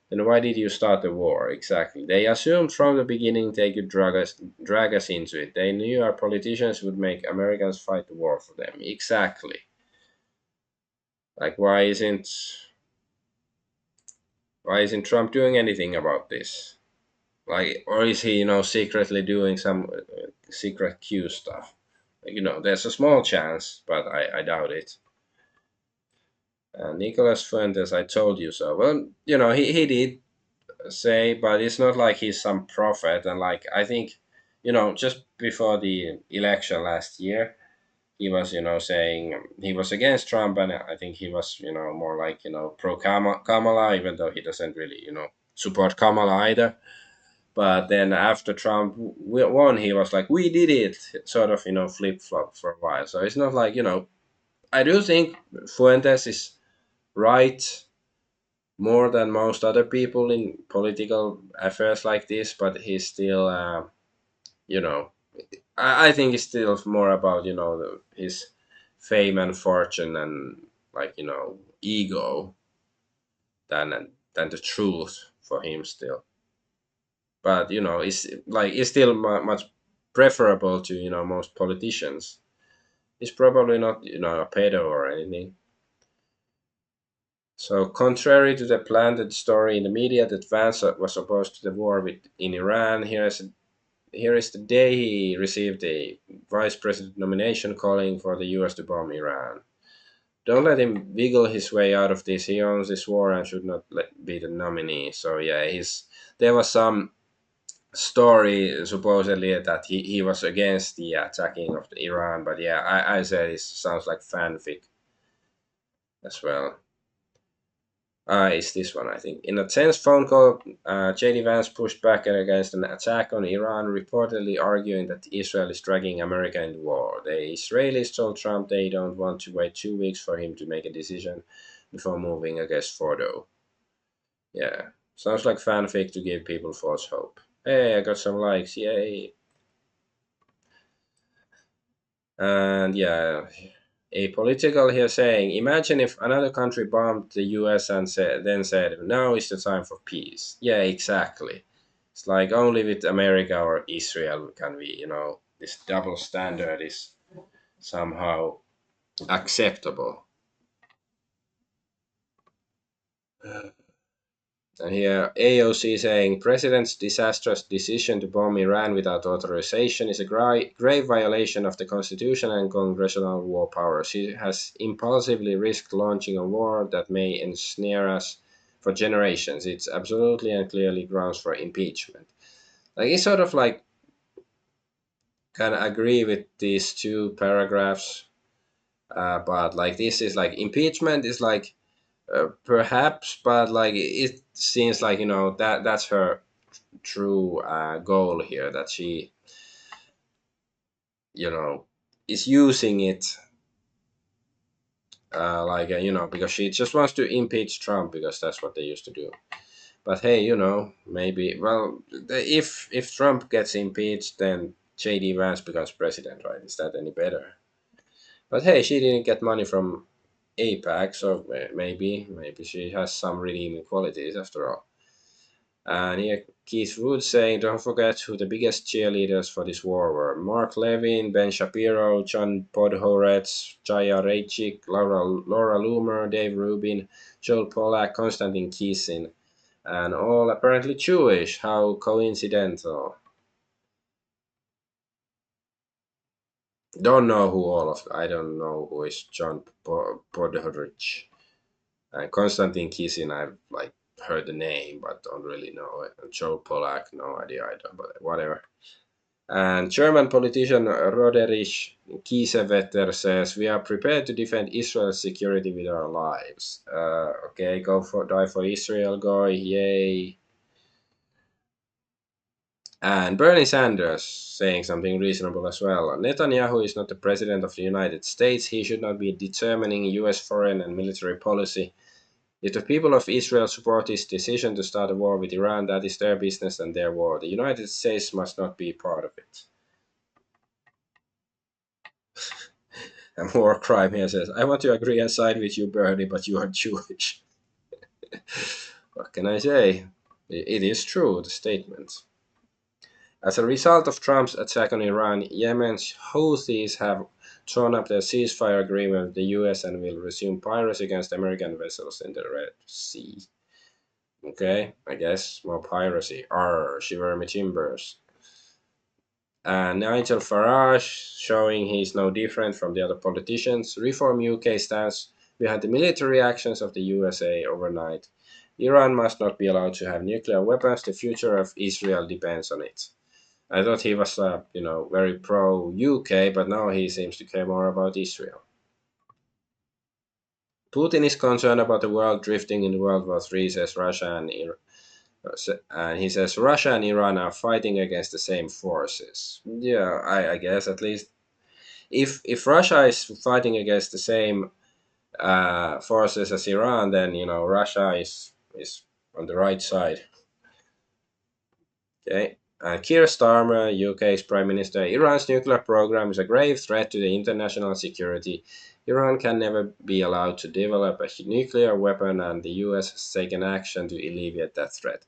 Then why did you start the war? Exactly. They assumed from the beginning they could drag us into it. They knew our politicians would make Americans fight the war for them. Exactly. Like why isn't Trump doing anything about this? Like, or is he, secretly doing some secret Q stuff? There's a small chance, but I doubt it. Nicolas Fuentes, I told you so. Well, he did say, but it's not like he's some prophet. And like, I think, just before the election last year, he was, saying he was against Trump, and I think he was, more like, pro Kamala, even though he doesn't really, support Kamala either. But then after Trump won, he was like, "We did it," sort of, flip flop for a while. So it's not like, I do think Fuentes is right more than most other people in political affairs like this, but he's still, you know, I think it's still more about, his fame and fortune and like, ego than the truth for him still. But it's still much preferable to most politicians. He's probably not a pedo or anything. So contrary to the planted story in the media that Vance was opposed to the war in Iran, here is the day he received a vice president nomination calling for the US to bomb Iran. Don't let him wiggle his way out of this. He owns this war and should not be the nominee. So yeah, there was some story supposedly that he was against the attacking of the Iran, but yeah, I said it sounds like fanfic as well. It's this one, I think. In a tense phone call, JD Vance pushed back against an attack on Iran, reportedly arguing that Israel is dragging America into war. The Israelis told Trump they don't want to wait 2 weeks for him to make a decision before moving against Fordo. Yeah, sounds like fanfic to give people false hope. Hey, I got some likes, yay! And yeah, a political here saying, imagine if another country bombed the US and then said, now is the time for peace. Yeah, exactly. It's like only with America or Israel can we, this double standard is somehow acceptable. And here, AOC saying President's disastrous decision to bomb Iran without authorization is a grave violation of the Constitution and congressional war powers. She has impulsively risked launching a war that may ensnare us for generations. It's absolutely and clearly grounds for impeachment. Like, it's sort of like, can agree with these two paragraphs, but like, this is like, impeachment is like, perhaps, but like, it seems like, that's her true goal here, that she you know is using it like because she just wants to impeach Trump because that's what they used to do. But hey, maybe, well, if Trump gets impeached, then JD Vance becomes president, right? Is that any better? But hey, she didn't get money from APAC, so maybe she has some redeeming qualities after all. And here, Keith Wood saying, don't forget who the biggest cheerleaders for this war were. Mark Levin, Ben Shapiro, John Podhoretz, Jaya Rejcik, Laura Loomer, Dave Rubin, Joel Pollack, Konstantin Kisin, and all apparently Jewish. How coincidental. Don't know who all of. I don't know who is John Podhoretz and Konstantin Kisin. I've like heard the name, but don't really know it. And Joe Polak, no idea either. But whatever. And German politician Roderich Kiesewetter says, "We are prepared to defend Israel's security with our lives." Okay, go for die for Israel, go, yay. And Bernie Sanders saying something reasonable as well. Netanyahu is not the president of the United States. He should not be determining US foreign and military policy. If the people of Israel support his decision to start a war with Iran, that is their business and their war. The United States must not be part of it. And war crime here says, I want to agree and side with you, Bernie, but you are Jewish. What can I say? It is true, the statement. As a result of Trump's attack on Iran, Yemen's Houthis have drawn up their ceasefire agreement with the US and will resume piracy against American vessels in the Red Sea. Okay, I guess more piracy. Arr, shiver me timbers. And Nigel Farage showing he's no different from the other politicians. Reform UK stands behind the military actions of the USA overnight. Iran must not be allowed to have nuclear weapons. The future of Israel depends on it. I thought he was, very pro UK, but now he seems to care more about Israel. Putin is concerned about the world drifting in World War III, says Russia and Iran. And he says Russia and Iran are fighting against the same forces. Yeah, I guess at least if Russia is fighting against the same forces as Iran, then Russia is on the right side. Okay. Keir Starmer, UK's Prime Minister, Iran's nuclear program is a grave threat to the international security. Iran can never be allowed to develop a nuclear weapon, and the US has taken action to alleviate that threat.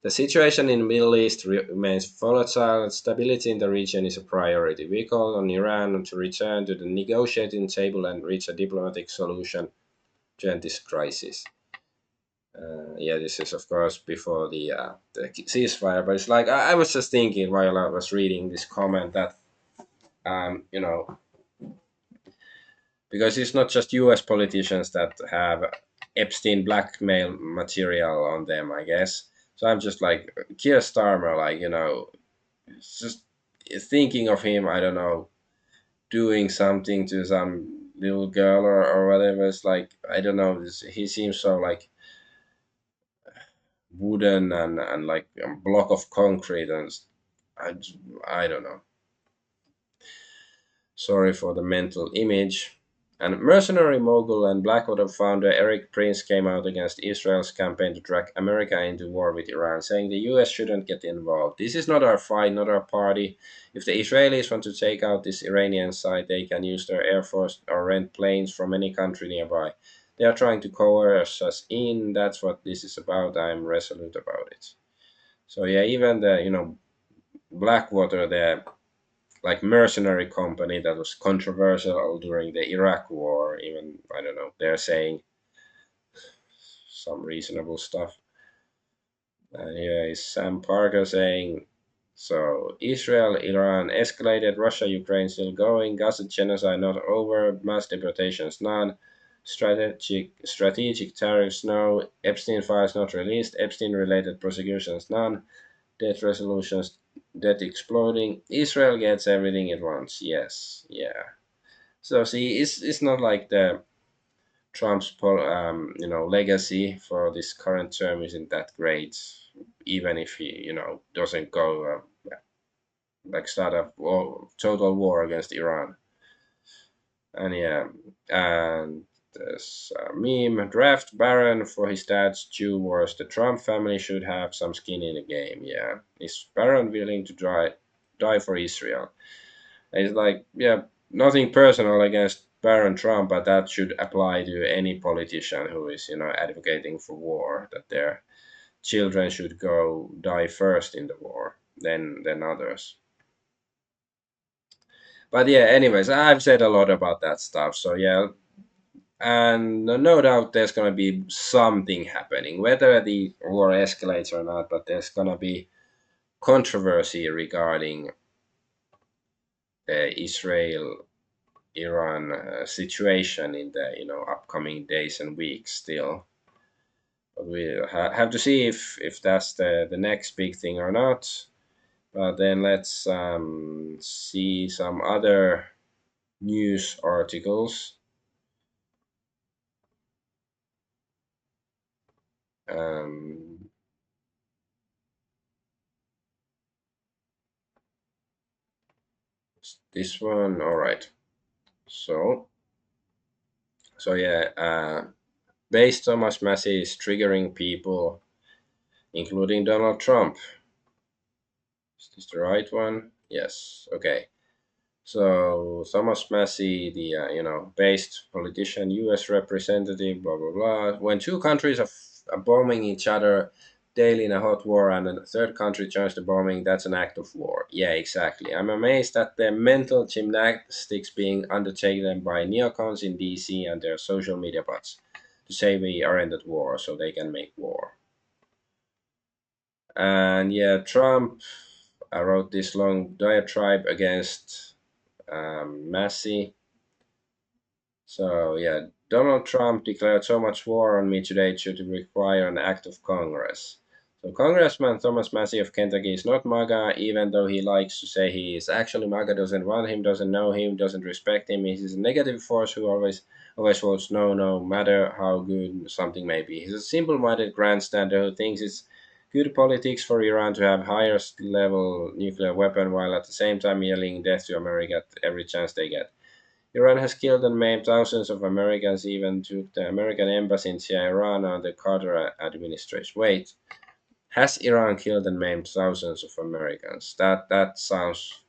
The situation in the Middle East remains volatile, and stability in the region is a priority. We call on Iran to return to the negotiating table and reach a diplomatic solution to end this crisis. Yeah, this is of course before the ceasefire, but it's like I was just thinking while I was reading this comment that you know because it's not just U.S. politicians that have Epstein blackmail material on them, I guess. So I'm just like Keir Starmer, like it's just thinking of him. I don't know, doing something to some little girl or whatever. It's like I don't know. He seems so like wooden and like a block of concrete and I, I don't know. Sorry for the mental image. And mercenary mogul and Blackwater founder Eric Prince came out against Israel's campaign to drag America into war with Iran, saying the US shouldn't get involved. This is not our fight, not our party. If the Israelis want to take out this Iranian side, they can use their air force or rent planes from any country nearby. They are trying to coerce us in. That's what this is about. I'm resolute about it. So yeah, even the Blackwater, the like mercenary company that was controversial during the Iraq War. Even I don't know, they're saying some reasonable stuff. And here is Sam Parker saying, so Israel, Iran escalated, Russia, Ukraine still going, Gaza genocide not over, mass deportations none, strategic tariffs no, Epstein files not released, Epstein related prosecutions none, debt resolutions, debt exploding. Israel gets everything it wants. Yes, yeah. So see, it's not like the Trump's legacy for this current term isn't that great, even if he doesn't go like start a total war against Iran. And yeah, and this meme draft Barron for his dad's Jew wars. The Trump family should have some skin in the game. Yeah, is Barron willing to die for Israel? And it's like yeah, nothing personal against Barron Trump, but that should apply to any politician who is advocating for war. That their children should go die first in the war, then others. But yeah, anyways, I've said a lot about that stuff. So yeah, and no doubt there's going to be something happening, whether the war escalates or not, but there's going to be controversy regarding the Israel Iran situation in the upcoming days and weeks still. But we have to see if that's the next big thing or not. But then let's see some other news articles. Um, this one, all right. So, based Thomas Massie is triggering people, including Donald Trump. Is this the right one? Yes. Okay. So Thomas Massie, the based politician, U.S. representative, blah blah blah. When two countries are bombing each other daily in a hot war, and a third country joins the bombing, that's an act of war. Yeah, exactly. I'm amazed at the mental gymnastics being undertaken by neocons in D.C. and their social media bots to say we aren't at war, so they can make war. And yeah, Trump wrote this long diatribe against Massie. So yeah, Donald Trump declared so much war on me today it should require an act of Congress. So Congressman Thomas Massie of Kentucky is not MAGA, even though he likes to say he is. Actually, MAGA doesn't want him, doesn't know him, doesn't respect him. He's a negative force who always votes no, no matter how good something may be. He's a simple-minded grandstander who thinks it's good politics for Iran to have highest level nuclear weapon while at the same time yelling death to America at every chance they get. Iran has killed and maimed thousands of Americans, even took the American embassy in Tehran under the Carter administration. Wait, has Iran killed and maimed thousands of Americans? That sounds.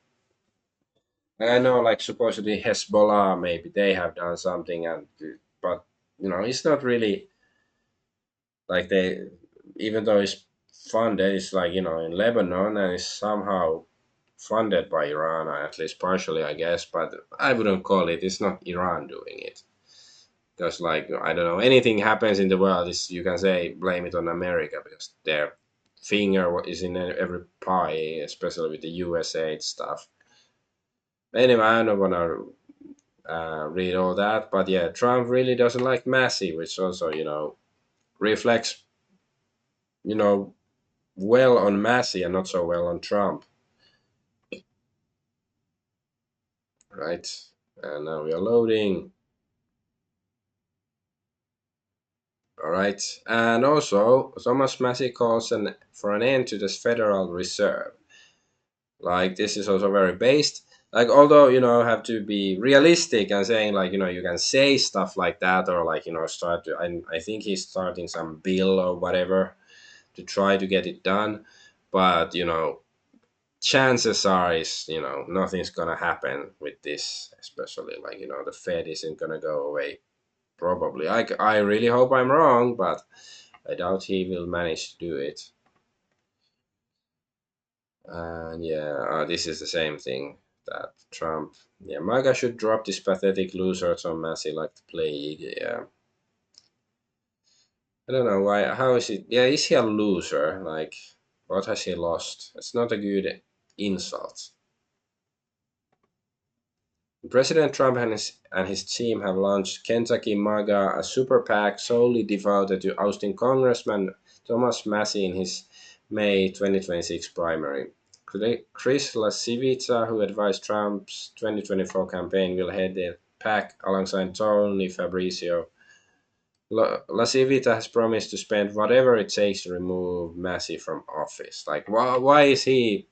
I know, like supposedly Hezbollah, maybe they have done something, but it's not really like they. Even though it's funded, it's like in Lebanon, and it's somehow funded by Iran, at least partially, I guess. But I wouldn't call it. It's not Iran doing it. Because like I don't know, anything happens in the world is you can say blame it on America because their finger is in every pie, especially with the USA stuff. Anyway, I don't want to read all that, but yeah, Trump really doesn't like Massie, which also reflects you know well on Massie and not so well on Trump, right? And now we are loading. All right, and also Thomas Massie calls for an end to this Federal Reserve. Like this is also very based. Like although have to be realistic and saying like you can say stuff like that or like start to. I think he's starting some bill or whatever to try to get it done, but chances are is nothing's gonna happen with this, especially like the Fed isn't gonna go away. Probably, I really hope I'm wrong, but I doubt he will manage to do it. And yeah, this is the same thing that Trump. Yeah, MAGA should drop this pathetic loser on Massey like the plague. Yeah, I don't know why. How is it? Yeah, is he a loser? Like, what has he lost? It's not a good insult. President Trump and his team have launched Kentucky MAGA, a super PAC solely devoted to ousting Congressman Thomas Massie in his May 2026 primary. Chris LaCivita, who advised Trump's 2024 campaign, will head the PAC alongside Tony Fabrizio. LaCivita has promised to spend whatever it takes to remove Massie from office. Like, why is he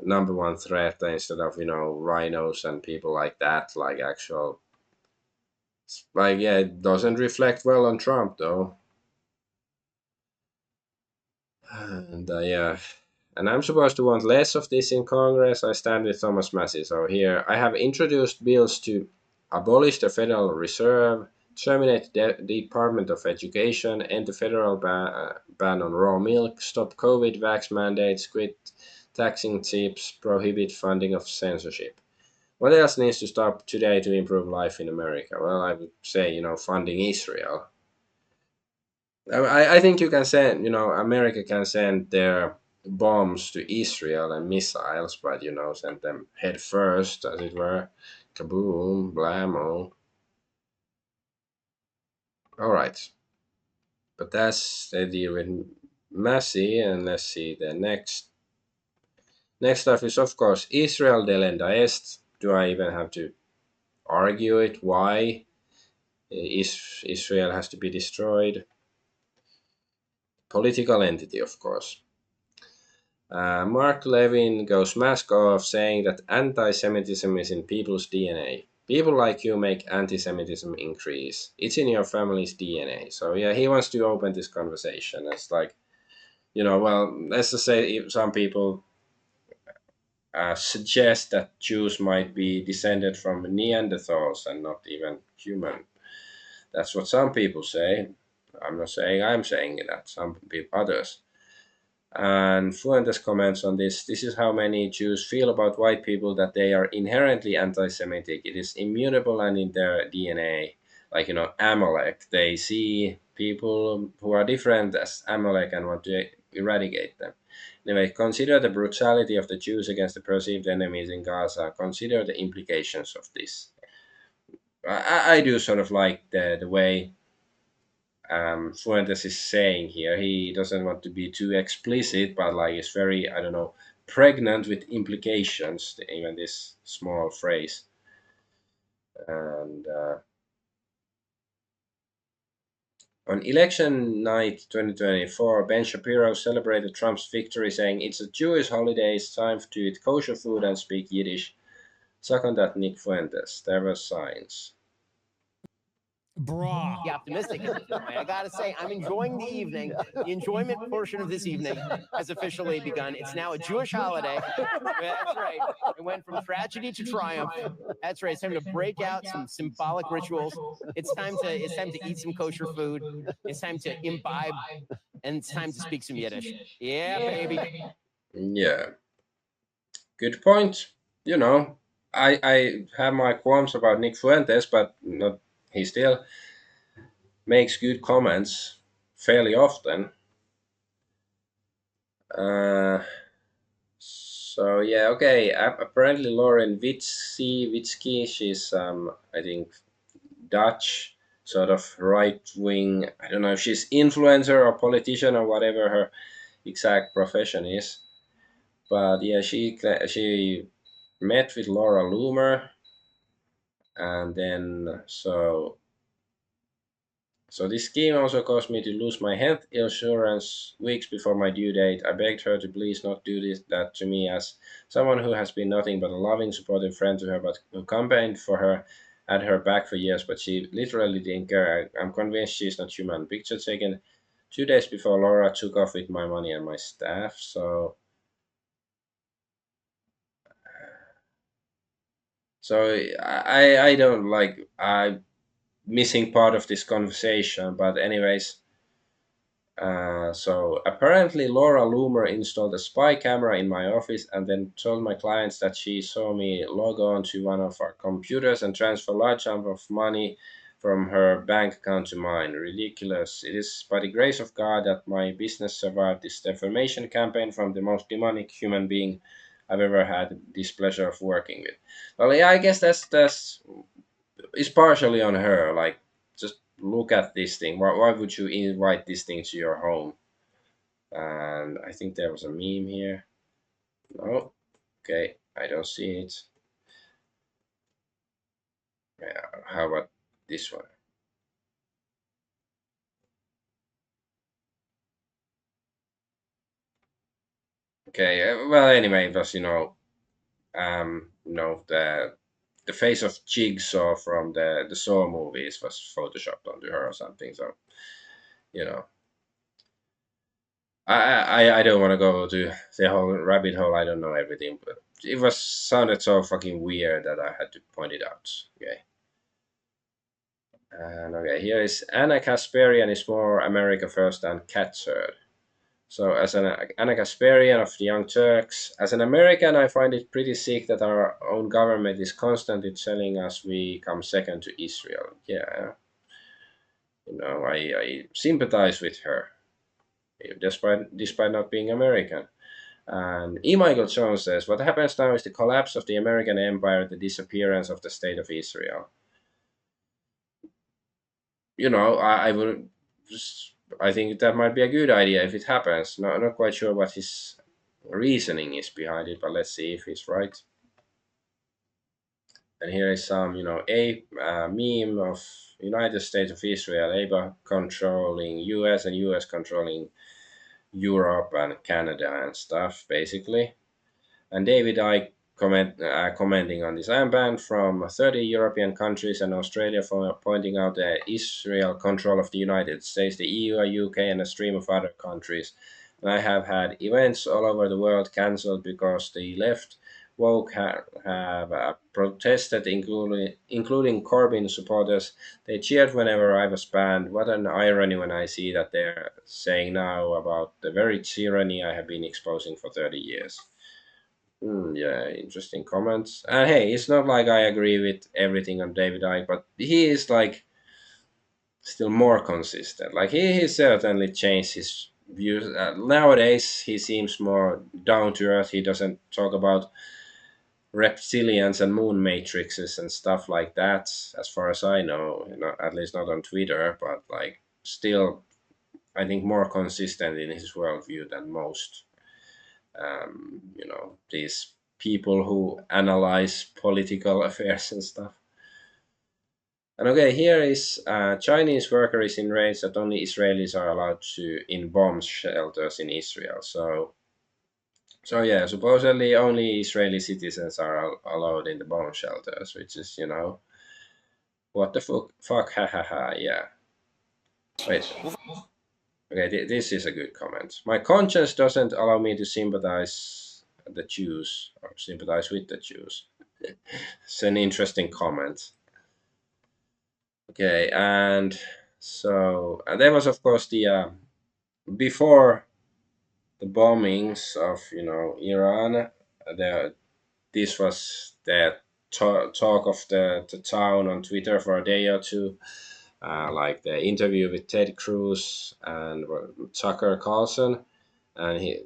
number one threat instead of rhinos and people like that, like actual like yeah, it doesn't reflect well on Trump though. And yeah, and I'm supposed to want less of this in Congress. I stand with Thomas Massie. So here I have introduced bills to abolish the Federal Reserve, terminate the Department of Education, end the federal ban on raw milk, stop COVID vax mandates, quit taxing tips, prohibit funding of censorship. What else needs to stop today to improve life in America? Well, I would say, funding Israel. I think you can send, America can send their bombs to Israel and missiles, but sent them head first, as it were. Kaboom, blammo. All right, but that's the deal with Massie, and let's see the next stuff is of course Israel delenda est. Do I even have to argue it? Why Israel has to be destroyed? Political entity, of course. Mark Levin goes mask off, saying that anti Semitism is in people's DNA. People like you make anti Semitism increase. It's in your family's DNA. So, yeah, he wants to open this conversation. It's like, well, let's just say if some people suggest that Jews might be descended from Neanderthals and not even human. That's what some people say. I'm not saying I'm saying that. Some people, others. And Fuentes comments on this. This is how many Jews feel about white people, that they are inherently anti Semitic. It is immutable and in their DNA. Like, Amalek. They see people who are different as Amalek and want to eradicate them. Anyway, consider the brutality of the Jews against the perceived enemies in Gaza. Consider the implications of this. I do sort of like the way Fuentes is saying here. He doesn't want to be too explicit, but like it's very, I don't know, pregnant with implications, even this small phrase. And on election night 2024, Ben Shapiro celebrated Trump's victory, saying, "It's a Jewish holiday, it's time to eat kosher food and speak Yiddish." Second that Nick Fuentes. There were signs. Bra. Be optimistic at this point. I gotta say, I'm enjoying the evening. The enjoyment portion of this evening has officially begun. It's now a Jewish holiday. That's right. It went from tragedy to triumph. That's right. It's time to break out some symbolic rituals. It's time to eat some kosher food. It's time to imbibe, and it's time to speak some Yiddish. Yeah, baby. Yeah, good point. I have my qualms about Nick Fuentes, but not. He still makes good comments fairly often. Uh, so yeah, okay. Apparently, Lauren Witzki, she's I think Dutch, sort of right wing. I don't know if she's influencer or politician or whatever her exact profession is, but yeah, she met with Laura Loomer, and then so this scheme also caused me to lose my health insurance weeks before my due date. I begged her to please not do that to me, as someone who has been nothing but a loving, supportive friend to her, but who campaigned for her, had her back for years, but she literally didn't care. I'm convinced she's not human. Picture taken 2 days before Laura took off with my money and my staff. So I don't like I missing part of this conversation, but anyways. So apparently Laura Loomer installed a spy camera in my office and then told my clients that she saw me log on to one of our computers and transfer large sum of money from her bank account to mine. Ridiculous. It is by the grace of God that my business survived this defamation campaign from the most demonic human being I've ever had this pleasure of working with. Well, yeah, I guess that's it's partially on her. Like, just look at this thing. Why would you invite this thing to your home? And I think there was a meme here. No, okay, I don't see it. Yeah, how about this one? Okay, well, anyway, it was the face of Jigsaw from the Saw movies was photoshopped onto her or something. So you know, I don't want to go to the whole rabbit hole. I don't know everything, but it was sounded so fucking weird that I had to point it out. Okay. And okay, here is Anna Kasparian is more America first than cat third. So as an Anna Kasparian of the Young Turks, as an American, I find it pretty sick that our own government is constantly telling us we come second to Israel. Yeah, I sympathize with her, despite not being American. And E. Michael Jones says, what happens now is the collapse of the American empire, the disappearance of the state of Israel. I would just, I think that might be a good idea if it happens. Not quite sure what his reasoning is behind it, but let's see if he's right. And here is some, a meme of United States of Israel, ABA controlling US and US controlling Europe and Canada and stuff, basically. And David Icke commenting on this. I am banned from 30 European countries and Australia for pointing out that Israel control of the United States, the EU, UK, and a stream of other countries. And I have had events all over the world cancelled because the left woke have protested, including Corbyn supporters. They cheered whenever I was banned. What an irony when I see that they're saying now about the very tyranny I have been exposing for 30 years. Yeah, interesting comments. And hey, it's not like I agree with everything on David Icke, but he is like still more consistent. Like he certainly changed his views. Nowadays, he seems more down to earth. He doesn't talk about reptilians and moon matrices and stuff like that, as far as I know. At least not on Twitter, but like still, I think more consistent in his worldview than most. These people who analyze political affairs and stuff. And okay, here is Chinese worker is enraged that only Israelis are allowed to in bomb shelters in Israel. So yeah, supposedly only Israeli citizens are allowed in the bomb shelters, which is what the fuck, ha ha ha, yeah. Wait, okay, this is a good comment. My conscience doesn't allow me to sympathize the Jews or sympathize with the Jews. It's an interesting comment. Okay, and so and there was of course the before the bombings of Iran. The this was the talk of the town on Twitter for a day or two. Like the interview with Ted Cruz and Tucker Carlson, and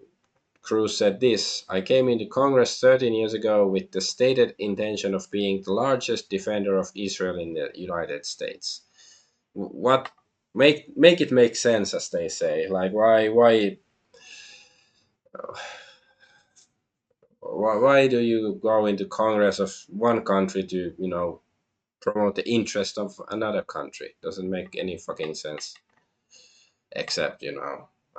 Cruz said this: I came into Congress 13 years ago with the stated intention of being the largest defender of Israel in the United States. What make it make sense, as they say? Like why do you go into Congress of one country to promote the interest of another country? Doesn't make any fucking sense. Except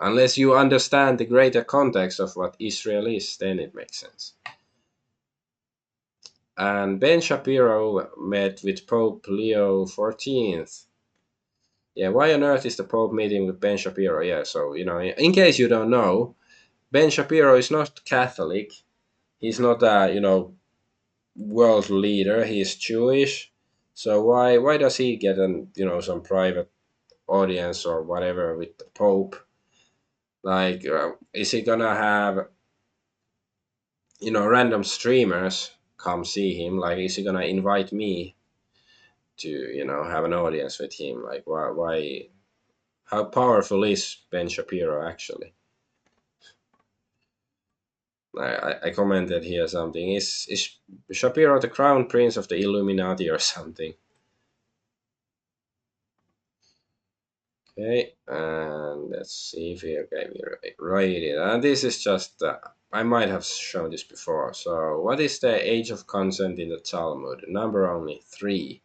unless you understand the greater context of what Israel is, then it makes sense. And Ben Shapiro met with Pope Leo XIV. Yeah, why on earth is the Pope meeting with Ben Shapiro? Yeah, so in case you don't know, Ben Shapiro is not Catholic. He's not a world leader. He's Jewish. So why does he get some private audience or whatever with the Pope? Like, is he gonna have random streamers come see him? Like, is he gonna invite me to have an audience with him? Like, why how powerful is Ben Shapiro actually? I commented here something. Is Shapiro the crown prince of the Illuminati or something? Okay, and let's see if we write it. And this is just I might have shown this before. So, what is the age of consent in the Talmud? Number only 3.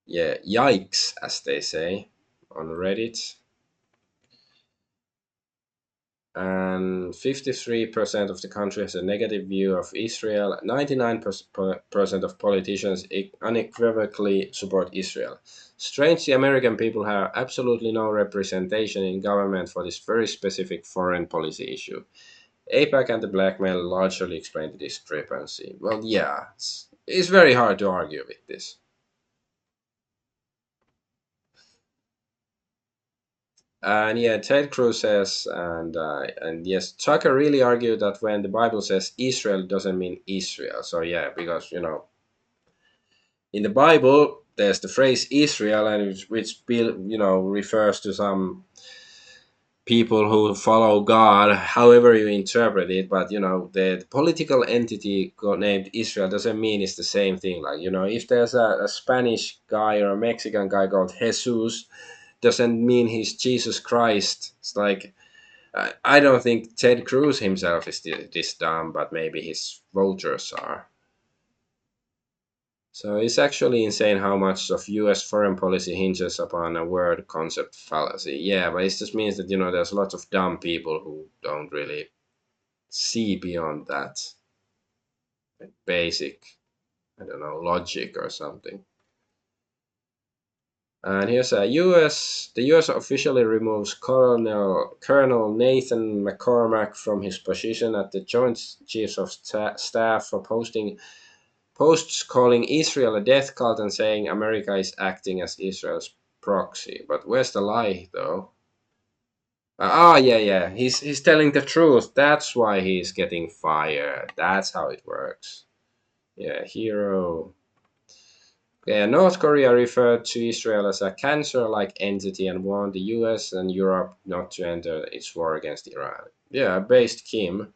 Yeah, yikes, as they say on Reddit. And 53% of the country has a negative view of Israel. 99% of politicians unequivocally support Israel. Strange, the American people have absolutely no representation in government for this very specific foreign policy issue. APAC and the blackmail largely explain the discrepancy. Well, yeah, it's very hard to argue with this. And yeah, Ted Cruz says, and yes, Tucker really argued that when the Bible says Israel, it doesn't mean Israel. So yeah, because in the Bible there's the phrase Israel, and which refers to some people who follow God, however you interpret it. But the political entity named Israel doesn't mean it's the same thing. Like if there's a Spanish guy or a Mexican guy called Jesus, doesn't mean he's Jesus Christ. It's like I don't think Ted Cruz himself is this dumb, but maybe his voters are. So it's actually insane how much of US foreign policy hinges upon a word concept fallacy. Yeah, but it just means that, there's lots of dumb people who don't really see beyond that basic, I don't know, logic or something. And here's the US officially removes Colonel Nathan McCormack from his position at the Joint Chiefs of Staff for posting posts calling Israel a death cult and saying America is acting as Israel's proxy. But where's the lie, though? Yeah, yeah. He's telling the truth. That's why he's getting fired. That's how it works. Yeah, hero. Yeah, North Korea referred to Israel as a cancer-like entity and warned the US and Europe not to enter its war against Iran. Yeah, based Kim.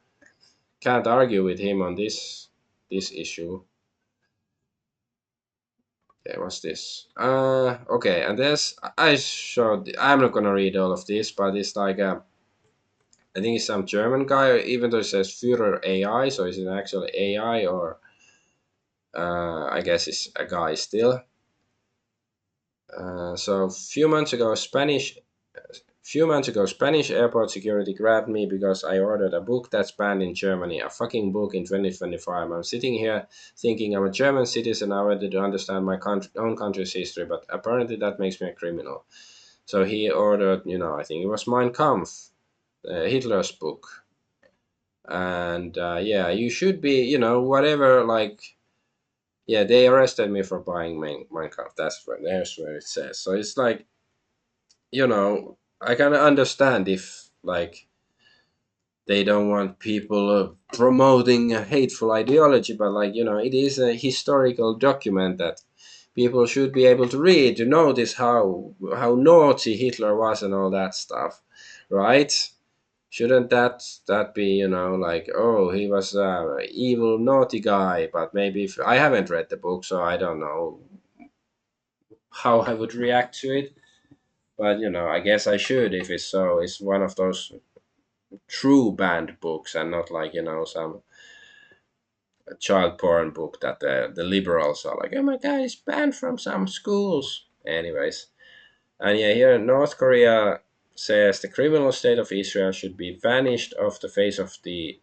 Can't argue with him on this issue. Okay, what's this? Okay, and there's I showed. I'm not gonna read all of this, but it's like I think it's some German guy. Even though it says Führer AI, so is it actually AI or I guess it's a guy still. So few months ago, Spanish airport security grabbed me because I ordered a book that's banned in Germany, a fucking book in 2025. I'm sitting here thinking I'm a German citizen. I ready to understand my own country's history, but apparently that makes me a criminal. So he ordered, I think it was Mein Kampf, Hitler's book. And yeah, you should be, whatever, like, yeah, they arrested me for buying Mein Kampf. There's where it says. So it's like, I can understand if like they don't want people promoting a hateful ideology, but like it is a historical document that people should be able to read to notice how naughty Hitler was and all that stuff, right? Shouldn't that be like, oh, he was a evil naughty guy? But maybe if I haven't read the book, so I don't know how I would react to it. But I guess I should if it's so. It's one of those true banned books and not like some child porn book that the liberals are like, oh my god, it's banned from some schools. Anyways, and yeah, here North Korea says the criminal state of Israel should be vanished off the face of the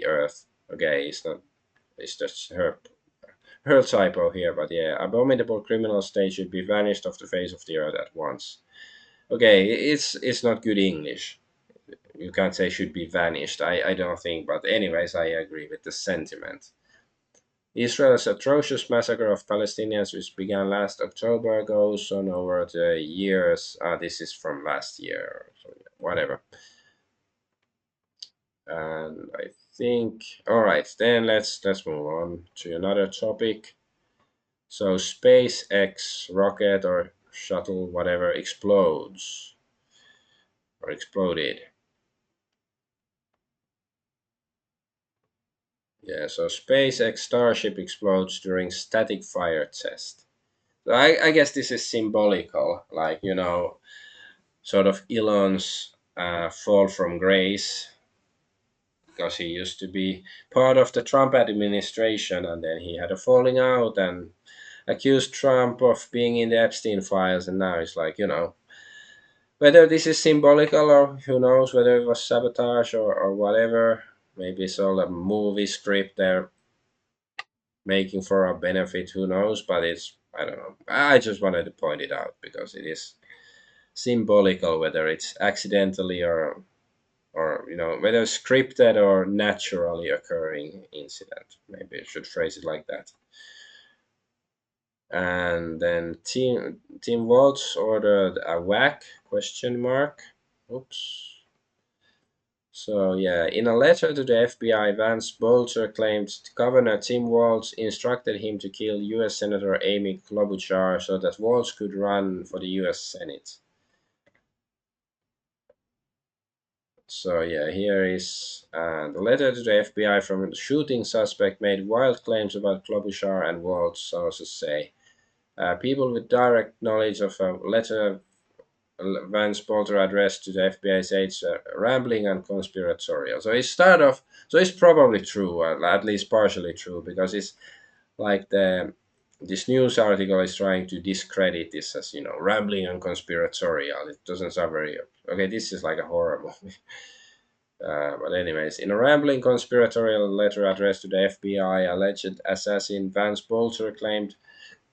earth. Okay, it's not. It's just her typo here, but yeah, abominable criminal state should be vanished off the face of the earth at once. Okay, it's not good English. You can't say should be vanished. I don't think, but anyways, I agree with the sentiment. Israel's atrocious massacre of Palestinians, which began last October, goes on over the years. This is from last year, so yeah, whatever. And I think, all right, then let's move on to another topic. So SpaceX rocket or shuttle, whatever, explodes or exploded. Yeah, so SpaceX Starship explodes during static fire test. So I guess this is symbolical, like, sort of Elon's fall from grace, because he used to be part of the Trump administration and then he had a falling out and accused Trump of being in the Epstein files, and now it's like, whether this is symbolical or who knows whether it was sabotage or whatever. Maybe it's all a movie script they're making for our benefit, who knows, but it's, I don't know. I just wanted to point it out because it is symbolical, whether it's accidentally or whether scripted or naturally occurring incident. Maybe I should phrase it like that. And then Team Waltz ordered a whack question mark. Oops. So yeah, in a letter to the FBI, Vance Bolter claimed Governor Tim Walz instructed him to kill U.S. Senator Amy Klobuchar so that Walz could run for the U.S. Senate. So yeah, here is the letter to the FBI from the shooting suspect made wild claims about Klobuchar and Waltz, sources say. People with direct knowledge of a letter Vance Bolter addressed to the FBI said it's rambling and conspiratorial. So it start off, so it's probably true, at least partially true, because it's like this news article is trying to discredit this as rambling and conspiratorial. It doesn't sound very okay. This is like a horror movie. But anyways, in a rambling conspiratorial letter addressed to the FBI, alleged assassin Vance Bolter claimed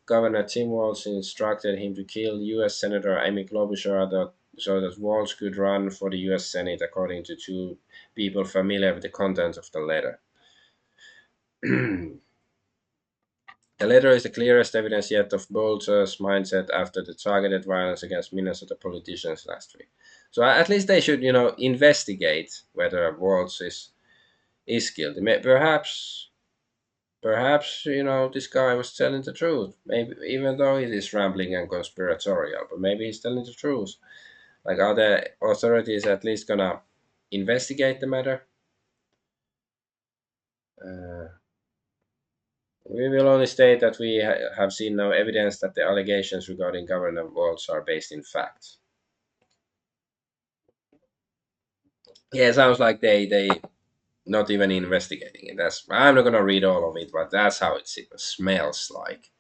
Governor Tim Walz instructed him to kill U.S. Senator Amy Klobuchar so that Walz could run for the U.S. Senate, according to two people familiar with the contents of the letter. The letter is the clearest evidence yet of Bolter's mindset after the targeted violence against Minnesota politicians last week. So at least they should, investigate whether Walz is guilty. Perhaps this guy was telling the truth. Maybe even though it is rambling and conspiratorial, but maybe he's telling the truth. Like, are the authorities at least gonna investigate the matter? Uh, we will only state that we have seen no evidence that the allegations regarding Governor Walz are based in fact. Yeah, it sounds like they not even investigating it. That's I'm not gonna read all of it, but that's how it smells like.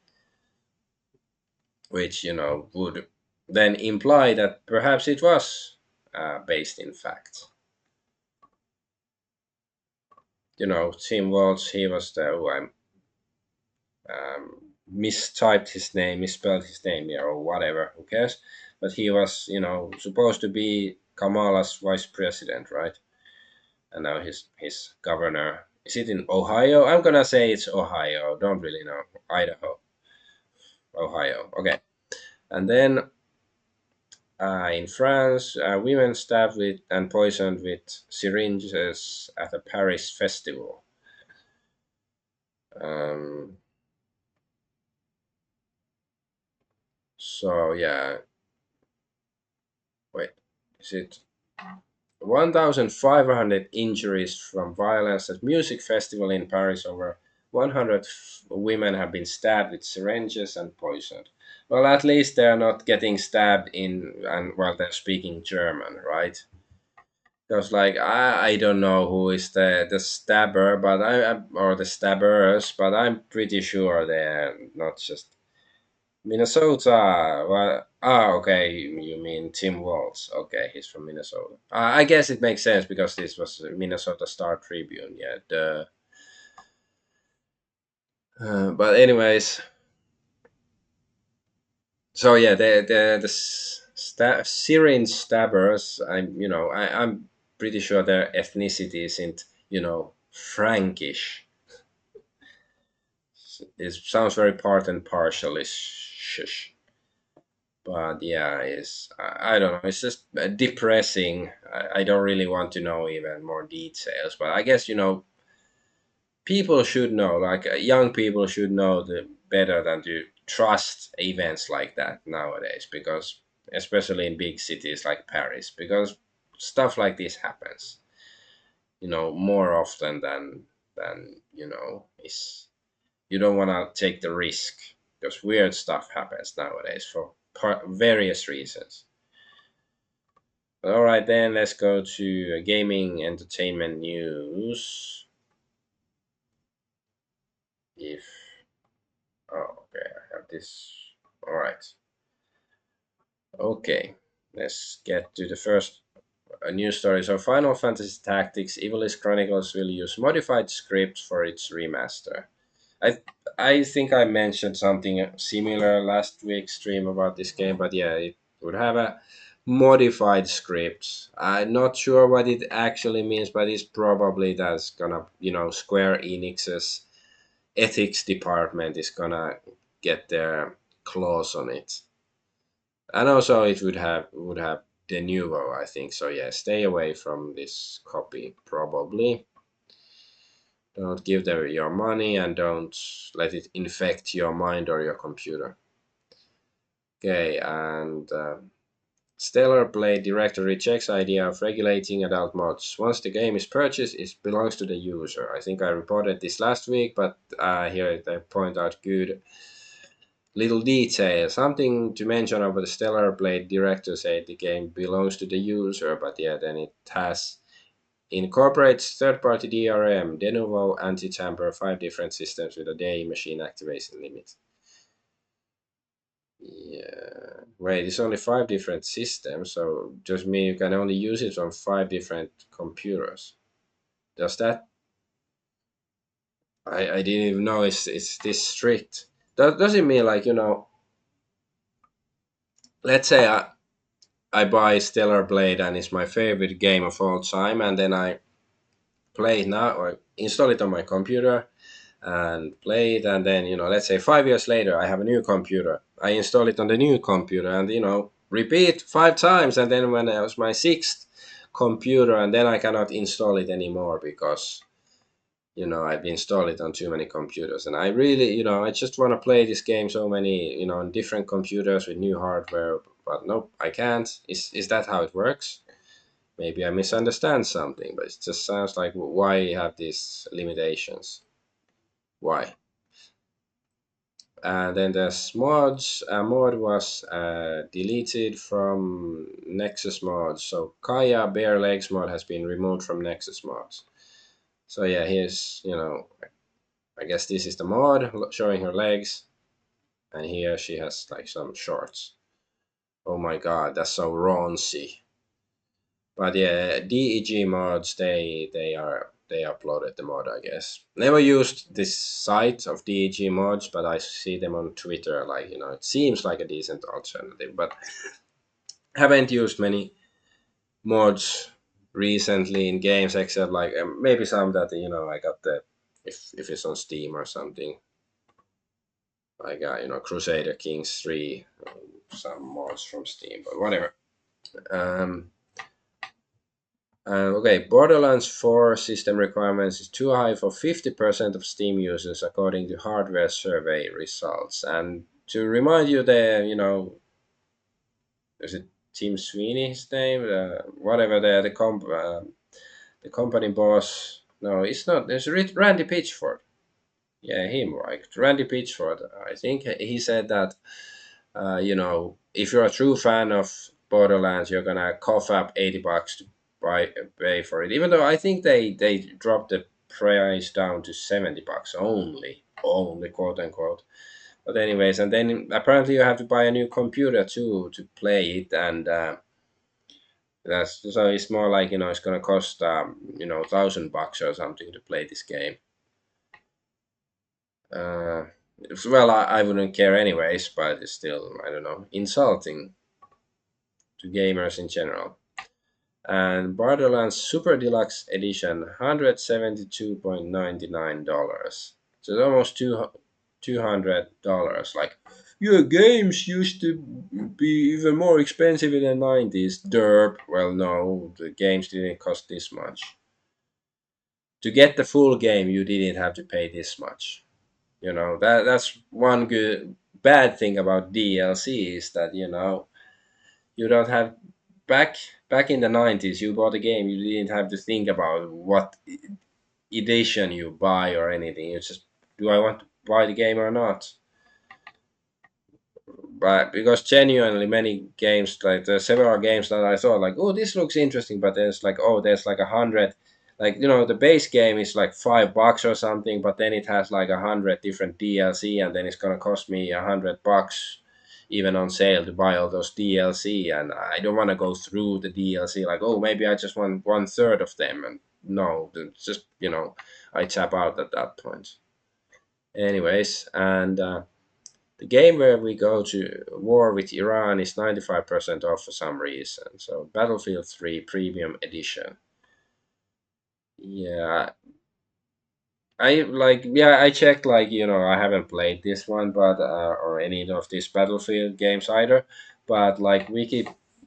Which would then imply that perhaps it was based in fact. Tim Waltz, he was the who I mistyped his name, misspelled his name, or whatever. Who cares? But he was, supposed to be Kamala's vice president, right? And now his governor. Is it in Ohio? I'm gonna say it's Ohio. Don't really know. Idaho, Ohio. Okay, and then in France, women stabbed with and poisoned with syringes at a Paris festival. Um, so yeah, wait, is it 1,500 injuries from violence at music festival in Paris? Over 100 women have been stabbed with syringes and poisoned. Well, at least they're not getting stabbed in and while they're speaking German, right? Because like I don't know who is the stabber, but or the stabbers, but I'm pretty sure they're not just Minnesota. Well, okay, you mean Tim Walz? Okay, he's from Minnesota. I guess it makes sense because this was a Minnesota Star Tribune. Yeah, but anyways, so yeah, the Syrian stabbers. I'm pretty sure their ethnicity isn't Frankish. It sounds very part and partial-ish. But yeah, I don't know. It's just depressing. I don't really want to know even more details. But I guess people should know. Like young people should know the better than to trust events like that nowadays. Because especially in big cities like Paris, because stuff like this happens. More often than is you don't want to take the risk because weird stuff happens nowadays for various reasons. All right, then let's go to gaming entertainment news. If okay, I have this. All right, okay, let's get to the first news story. So, Final Fantasy Tactics: Evilist Chronicles will use modified scripts for its remaster. I I think I mentioned something similar last week's stream about this game, but yeah, it would have a modified script. I'm not sure what it actually means, but it's probably that's gonna Square Enix's ethics department is gonna get their claws on it, and also it would have de novo. I think so. Yeah, stay away from this copy probably. Don't give them your money and don't let it infect your mind or your computer. Okay, and Stellar Blade director rejects idea of regulating adult mods. Once the game is purchased, it belongs to the user. I think I reported this last week, but here they point out good little detail. Something to mention about the Stellar Blade director said the game belongs to the user, but yeah, then it has incorporates third-party DRM, de novo, anti-tamper, 5 different systems with a day machine activation limit. Yeah. Wait, it's only 5 different systems, so just mean you can only use it on 5 different computers. Does that? I didn't even know it's this strict. Does it mean like, let's say I buy Stellar Blade and it's my favorite game of all time, and then I play it now or install it on my computer and play it, and then let's say 5 years later I have a new computer, I install it on the new computer, and repeat 5 times, and then when it was my sixth computer, and then I cannot install it anymore because I've installed it on too many computers, and I really I just want to play this game so many on different computers with new hardware, but nope, I can't. Is that how it works? Maybe I misunderstand something, but it just sounds like, why you have these limitations? Why? And then there's mods. A mod was deleted from Nexus mods. So Kaya Bare Legs mod has been removed from Nexus mods. So yeah, here's, I guess this is the mod showing her legs. And here she has like some shorts. Oh my god, that's so raunchy. But yeah, DEG mods, they uploaded the mod, I guess. Never used this site of DEG mods, but I see them on Twitter. Like it seems like a decent alternative, but haven't used many mods recently in games, except like maybe some that I got the if it's on Steam or something. I got Crusader Kings 3, some mods from Steam, but whatever. Um, okay, Borderlands 4 system requirements is too high for 50% of Steam users, according to hardware survey results. And to remind you, is it Tim Sweeney, his name? Whatever, the company boss. No, it's not. There's Randy Pitchford. Yeah, him, right? Randy Pitchford. I think he said that if you're a true fan of Borderlands, you're gonna cough up $80 to pay for it. Even though I think they dropped the price down to $70 only quote unquote. But anyways, and then apparently you have to buy a new computer too to play it, and that's so it's more like it's gonna cost $1,000 or something to play this game. Uh, well, I wouldn't care anyways, but it's still, I don't know, insulting to gamers in general. And Borderlands Super Deluxe Edition, $172.99. So it's almost $200. Like, your games used to be even more expensive in the 90s. Derp. Well, no, the games didn't cost this much. To get the full game, you didn't have to pay this much. That's one good bad thing about DLC is that you don't have back back in the 90s you bought a game, you didn't have to think about what edition you buy or anything. It's just, do I want to buy the game or not? But because genuinely many games, like there's several games that I thought like, oh, this looks interesting, but there's like, oh, there's like 100, like the base game is like $5 or something, but then it has like 100 different DLC, and then it's gonna cost me $100 even on sale to buy all those DLC, and I don't want to go through the DLC like, oh, maybe I just want 1/3 of them, and no, it's just I tap out at that point. Anyways, and the game where we go to war with Iran is 95% off for some reason. So Battlefield 3 Premium Edition. Yeah, I checked like I haven't played this one, but or any of these Battlefield games either. But like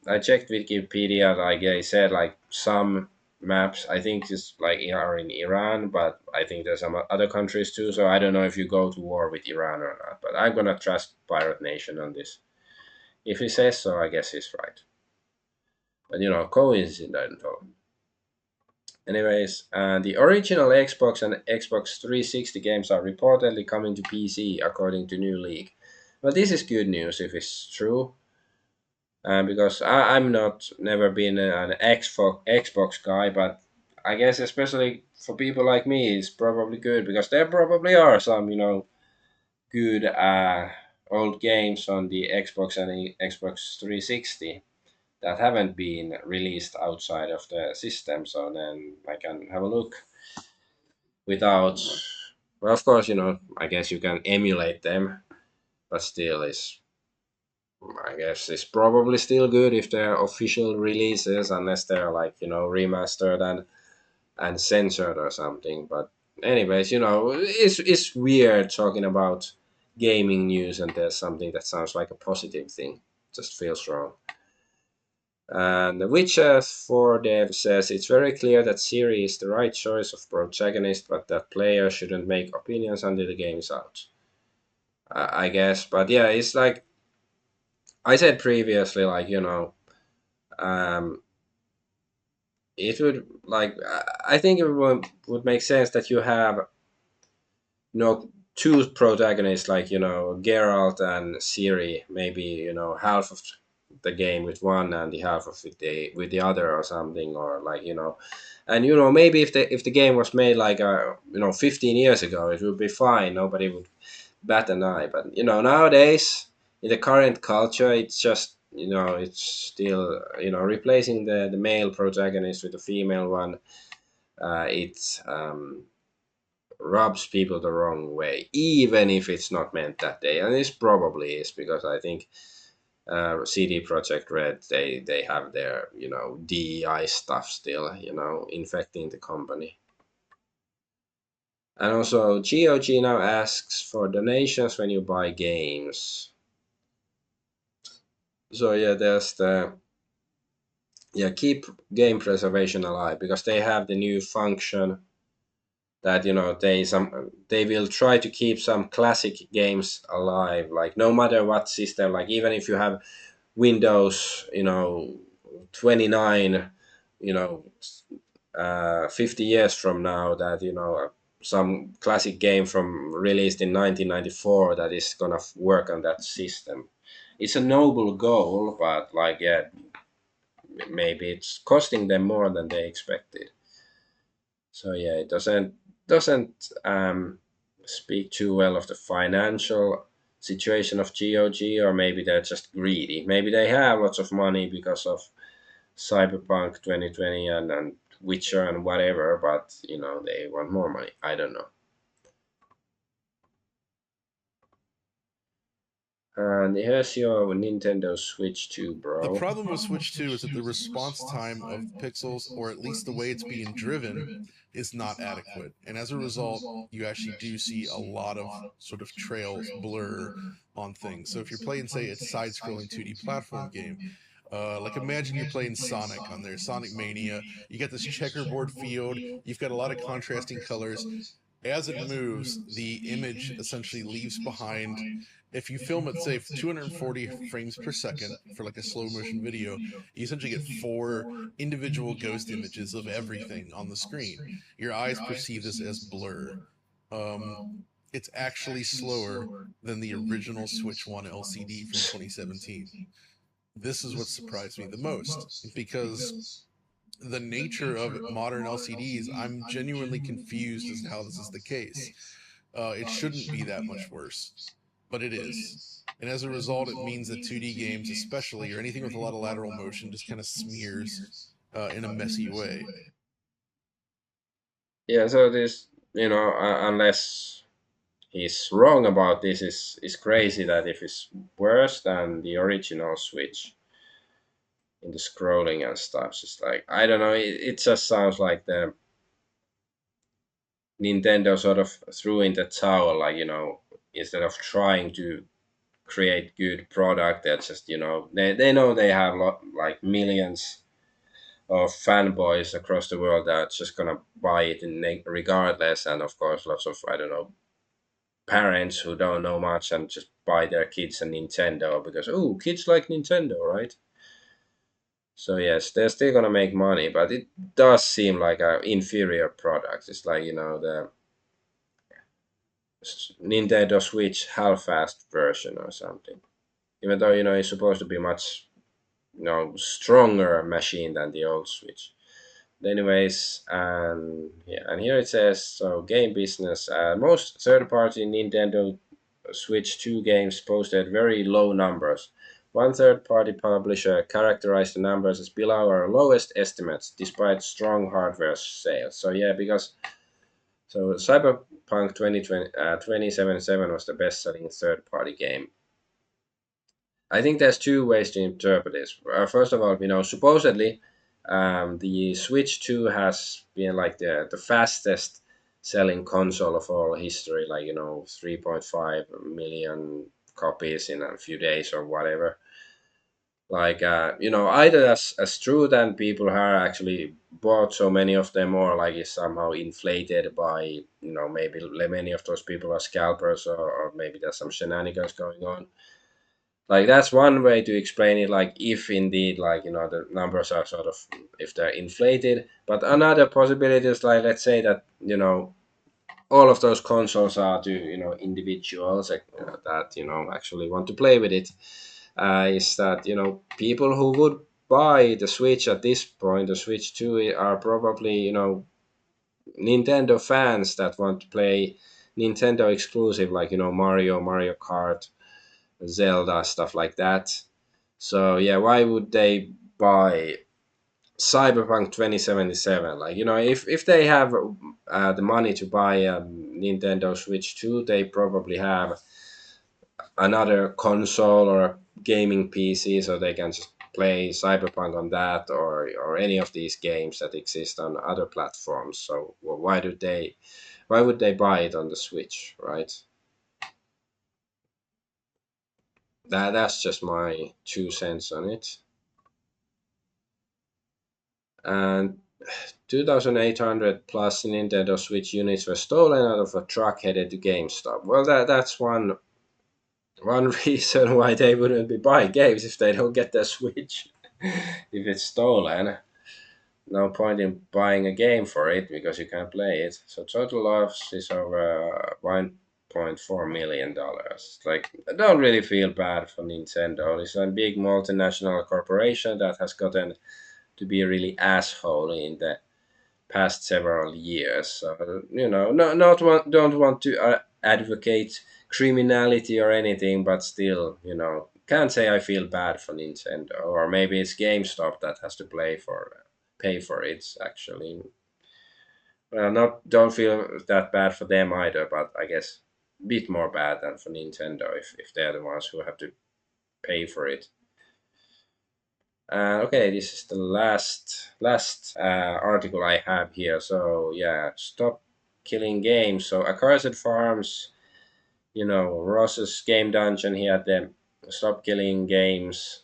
I checked Wikipedia. Like they said, like some maps I think is like are in Iran, but I think there's some other countries too. So I don't know if you go to war with Iran or not. But I'm gonna trust Pirate Nation on this. If he says so, I guess he's right. but coincidental. Anyways, the original Xbox and Xbox 360 games are reportedly coming to PC, according to new leak. Well, this is good news if it's true, because I'm not never been an Xbox guy, but I guess especially for people like me, it's probably good because there probably are some good old games on the Xbox and the Xbox 360 that haven't been released outside of the system, so then I can have a look without. Well, of course, I guess you can emulate them, but still, I guess it's probably still good if they're official releases, unless they're like remastered and censored or something. But anyways, it's weird talking about gaming news and there's something that sounds like a positive thing. Just feels wrong. And The Witcher 4 dev says it's very clear that Ciri is the right choice of protagonist, but that players shouldn't make opinions until the game is out. I guess, but yeah, it's like I said previously, like um, it would like I think it would make sense that you have two protagonists like Geralt and Ciri, maybe half of the game with one and the half of it with the other or something, or like and maybe if the game was made like 15 years ago, it would be fine, nobody would bat an eye. But nowadays in the current culture, it's just it's still replacing the male protagonist with a female one. It's rubs people the wrong way, even if it's not meant that day, and this probably is because I think CD Project Red, they have their DEI stuff still infecting the company. And also GOG now asks for donations when you buy games. So yeah, there's the keep game preservation alive, because they have the new function that they will try to keep some classic games alive, like no matter what system, like even if you have Windows 29, you know 50 years from now, that some classic game from released in 1994 that is gonna work on that system. It's a noble goal, but like yeah, maybe it's costing them more than they expected. So yeah, it doesn't speak too well of the financial situation of GOG, or maybe they're just greedy. Maybe they have lots of money because of Cyberpunk 2020 and Witcher and whatever, but they want more money. I don't know. And here's your Nintendo Switch 2, The bro. problem with Switch 2 is that the response time of pixels, or at least the way it's being driven, is not adequate. And as a result, you actually do see a lot of sort of trails blur on things. So if you're playing, say, a side scrolling 2D platform game, like imagine you're playing Sonic on there, Sonic Mania. You got this checkerboard field, you've got a lot of contrasting colors. As it moves, the image essentially leaves behind. If you film at, say, 240 frames per second for like a slow motion video, you essentially get four individual ghost images of everything on the screen. Your eyes perceive this as blur. Um, it's actually slower than the original Switch 1 LCD from 2017. This is what surprised me the most, because the nature of modern LCDs, I'm genuinely confused as to how this is the case. It shouldn't be that much worse, but it is. And as a result, it means that 2D games, especially, or anything with a lot of lateral motion, just kind of smears in a messy way. Yeah, so this, unless he's wrong about this, is crazy that if it's worse than the original Switch in the scrolling and stuff. It's like I don't know. It just sounds like the Nintendo sort of threw in the towel. Like instead of trying to create good product, that just they know they have like millions of fanboys across the world that's just gonna buy it regardless, and of course lots of I don't know parents who don't know much and just buy their kids a Nintendo because oh kids like Nintendo, right? So yes, they're still gonna make money, but it does seem like an inferior product. It's like, the Nintendo Switch half-assed version or something. Even though, it's supposed to be much, stronger machine than the old Switch. Anyways, and yeah, and here it says, so game business. Most third-party Nintendo Switch 2 games posted very low numbers. One third-party publisher characterized the numbers as below our lowest estimates, despite strong hardware sales. So yeah, because Cyberpunk 2077 was the best-selling third-party game. I think there's two ways to interpret this. First of all, supposedly the Switch 2 has been like the fastest selling console of all history, like 3.5 million copies in a few days or whatever. Like either as true than people have actually bought so many of them, or like it's somehow inflated by maybe many of those people are scalpers, or maybe there's some shenanigans going on. Like that's one way to explain it, like if indeed, like the numbers are sort of, if they're inflated. But another possibility is, like, let's say that all of those consoles are to individuals, that actually want to play with it. Is that people who would buy the Switch at this point, the Switch 2, are probably Nintendo fans that want to play Nintendo exclusive, like Mario Kart, Zelda, stuff like that. So yeah, why would they buy Cyberpunk 2077? Like, if they have the money to buy a Nintendo Switch 2, they probably have another console or a gaming PC, so they can just play Cyberpunk on that, or any of these games that exist on other platforms. So why would they buy it on the Switch, right? That's just my 2 cents on it. And 2,800 plus Nintendo Switch units were stolen out of a truck headed to GameStop. Well, that's one reason why they wouldn't be buying games if they don't get their Switch. If it's stolen, no point in buying a game for it because you can't play it. So total loss is over $1.4 million. Like, I don't really feel bad for Nintendo. It's a big multinational corporation that has gotten to be a really asshole in the past several years. So no, don't want to advocate criminality or anything, but still, can't say I feel bad for Nintendo, or maybe it's GameStop that has to pay for it. Actually, well, not don't feel that bad for them either, but I guess a bit more bad than for Nintendo if they're the ones who have to pay for it. Okay, this is the last article I have here. So yeah, stop killing games. So Accursed Farms, Ross's game dungeon. He had the stop killing games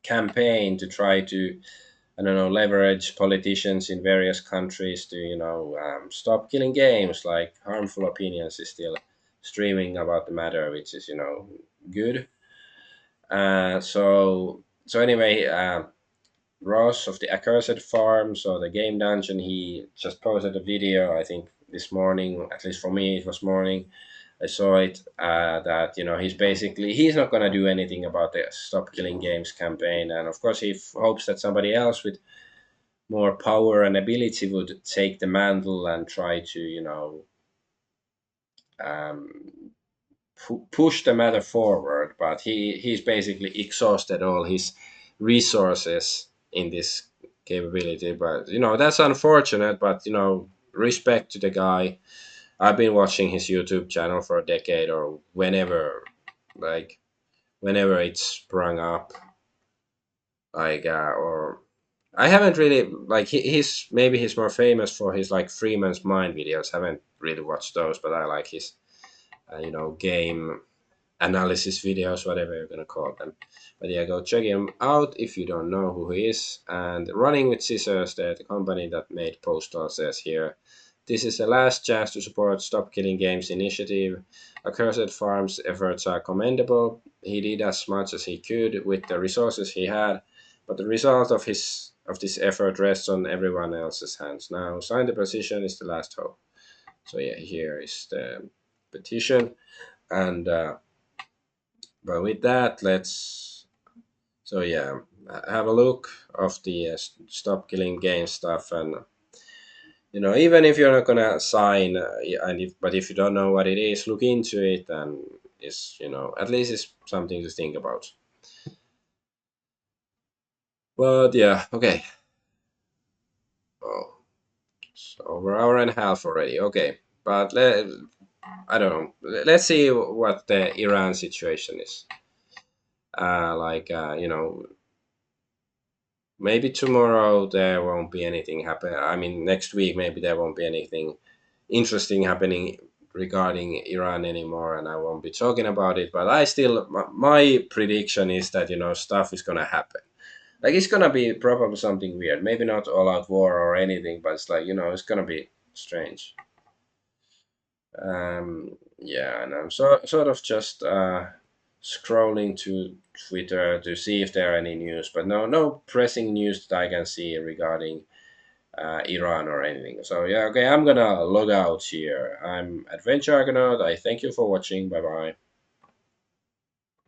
campaign to try to, I don't know, leverage politicians in various countries to stop killing games. Like, harmful opinions is still streaming about the matter, which is good. So anyway. Ross of the Accursed Farm, so the game dungeon, he just posted a video, I think this morning, at least for me, it was morning. I saw it, that, he's not going to do anything about the Stop Killing Games campaign. And of course, he hopes that somebody else with more power and ability would take the mantle and try to, um, push the matter forward. But he's basically exhausted all his resources in this capability. But that's unfortunate. But respect to the guy. I've been watching his YouTube channel for a decade, or like whenever it sprung up. Like, or I haven't really, like, he's more famous for his like Freeman's Mind videos. Haven't really watched those, but I like his game analysis videos, whatever you're gonna call them. But yeah, go check him out if you don't know who he is. And Running with Scissors, the company that made Postal, says here, this is the last chance to support Stop Killing Games initiative. Accursed Farms efforts are commendable. He did as much as he could with the resources he had, but the result of this effort rests on everyone else's hands. Now, sign the petition is the last hope. So yeah, here is the petition, and but with that, let's so yeah, have a look of the stop killing game stuff, and even if you're not gonna sign, but if you don't know what it is, look into it, and it's at least it's something to think about. But yeah, okay. Oh, it's over hour and a half already. Okay, but I don't know. Let's see what the Iran situation is. Like maybe tomorrow there won't be anything happen. I mean, next week maybe there won't be anything interesting happening regarding Iran anymore, and I won't be talking about it. But I still, my prediction is that stuff is gonna happen. Like it's gonna be probably something weird. Maybe not all out war or anything, but it's like it's gonna be strange. Yeah, and I'm sort of just scrolling to Twitter to see if there are any news, but no pressing news that I can see regarding Iran or anything. So yeah, okay, I'm gonna log out here. I'm Adventure Argonaut. I thank you for watching. Bye bye.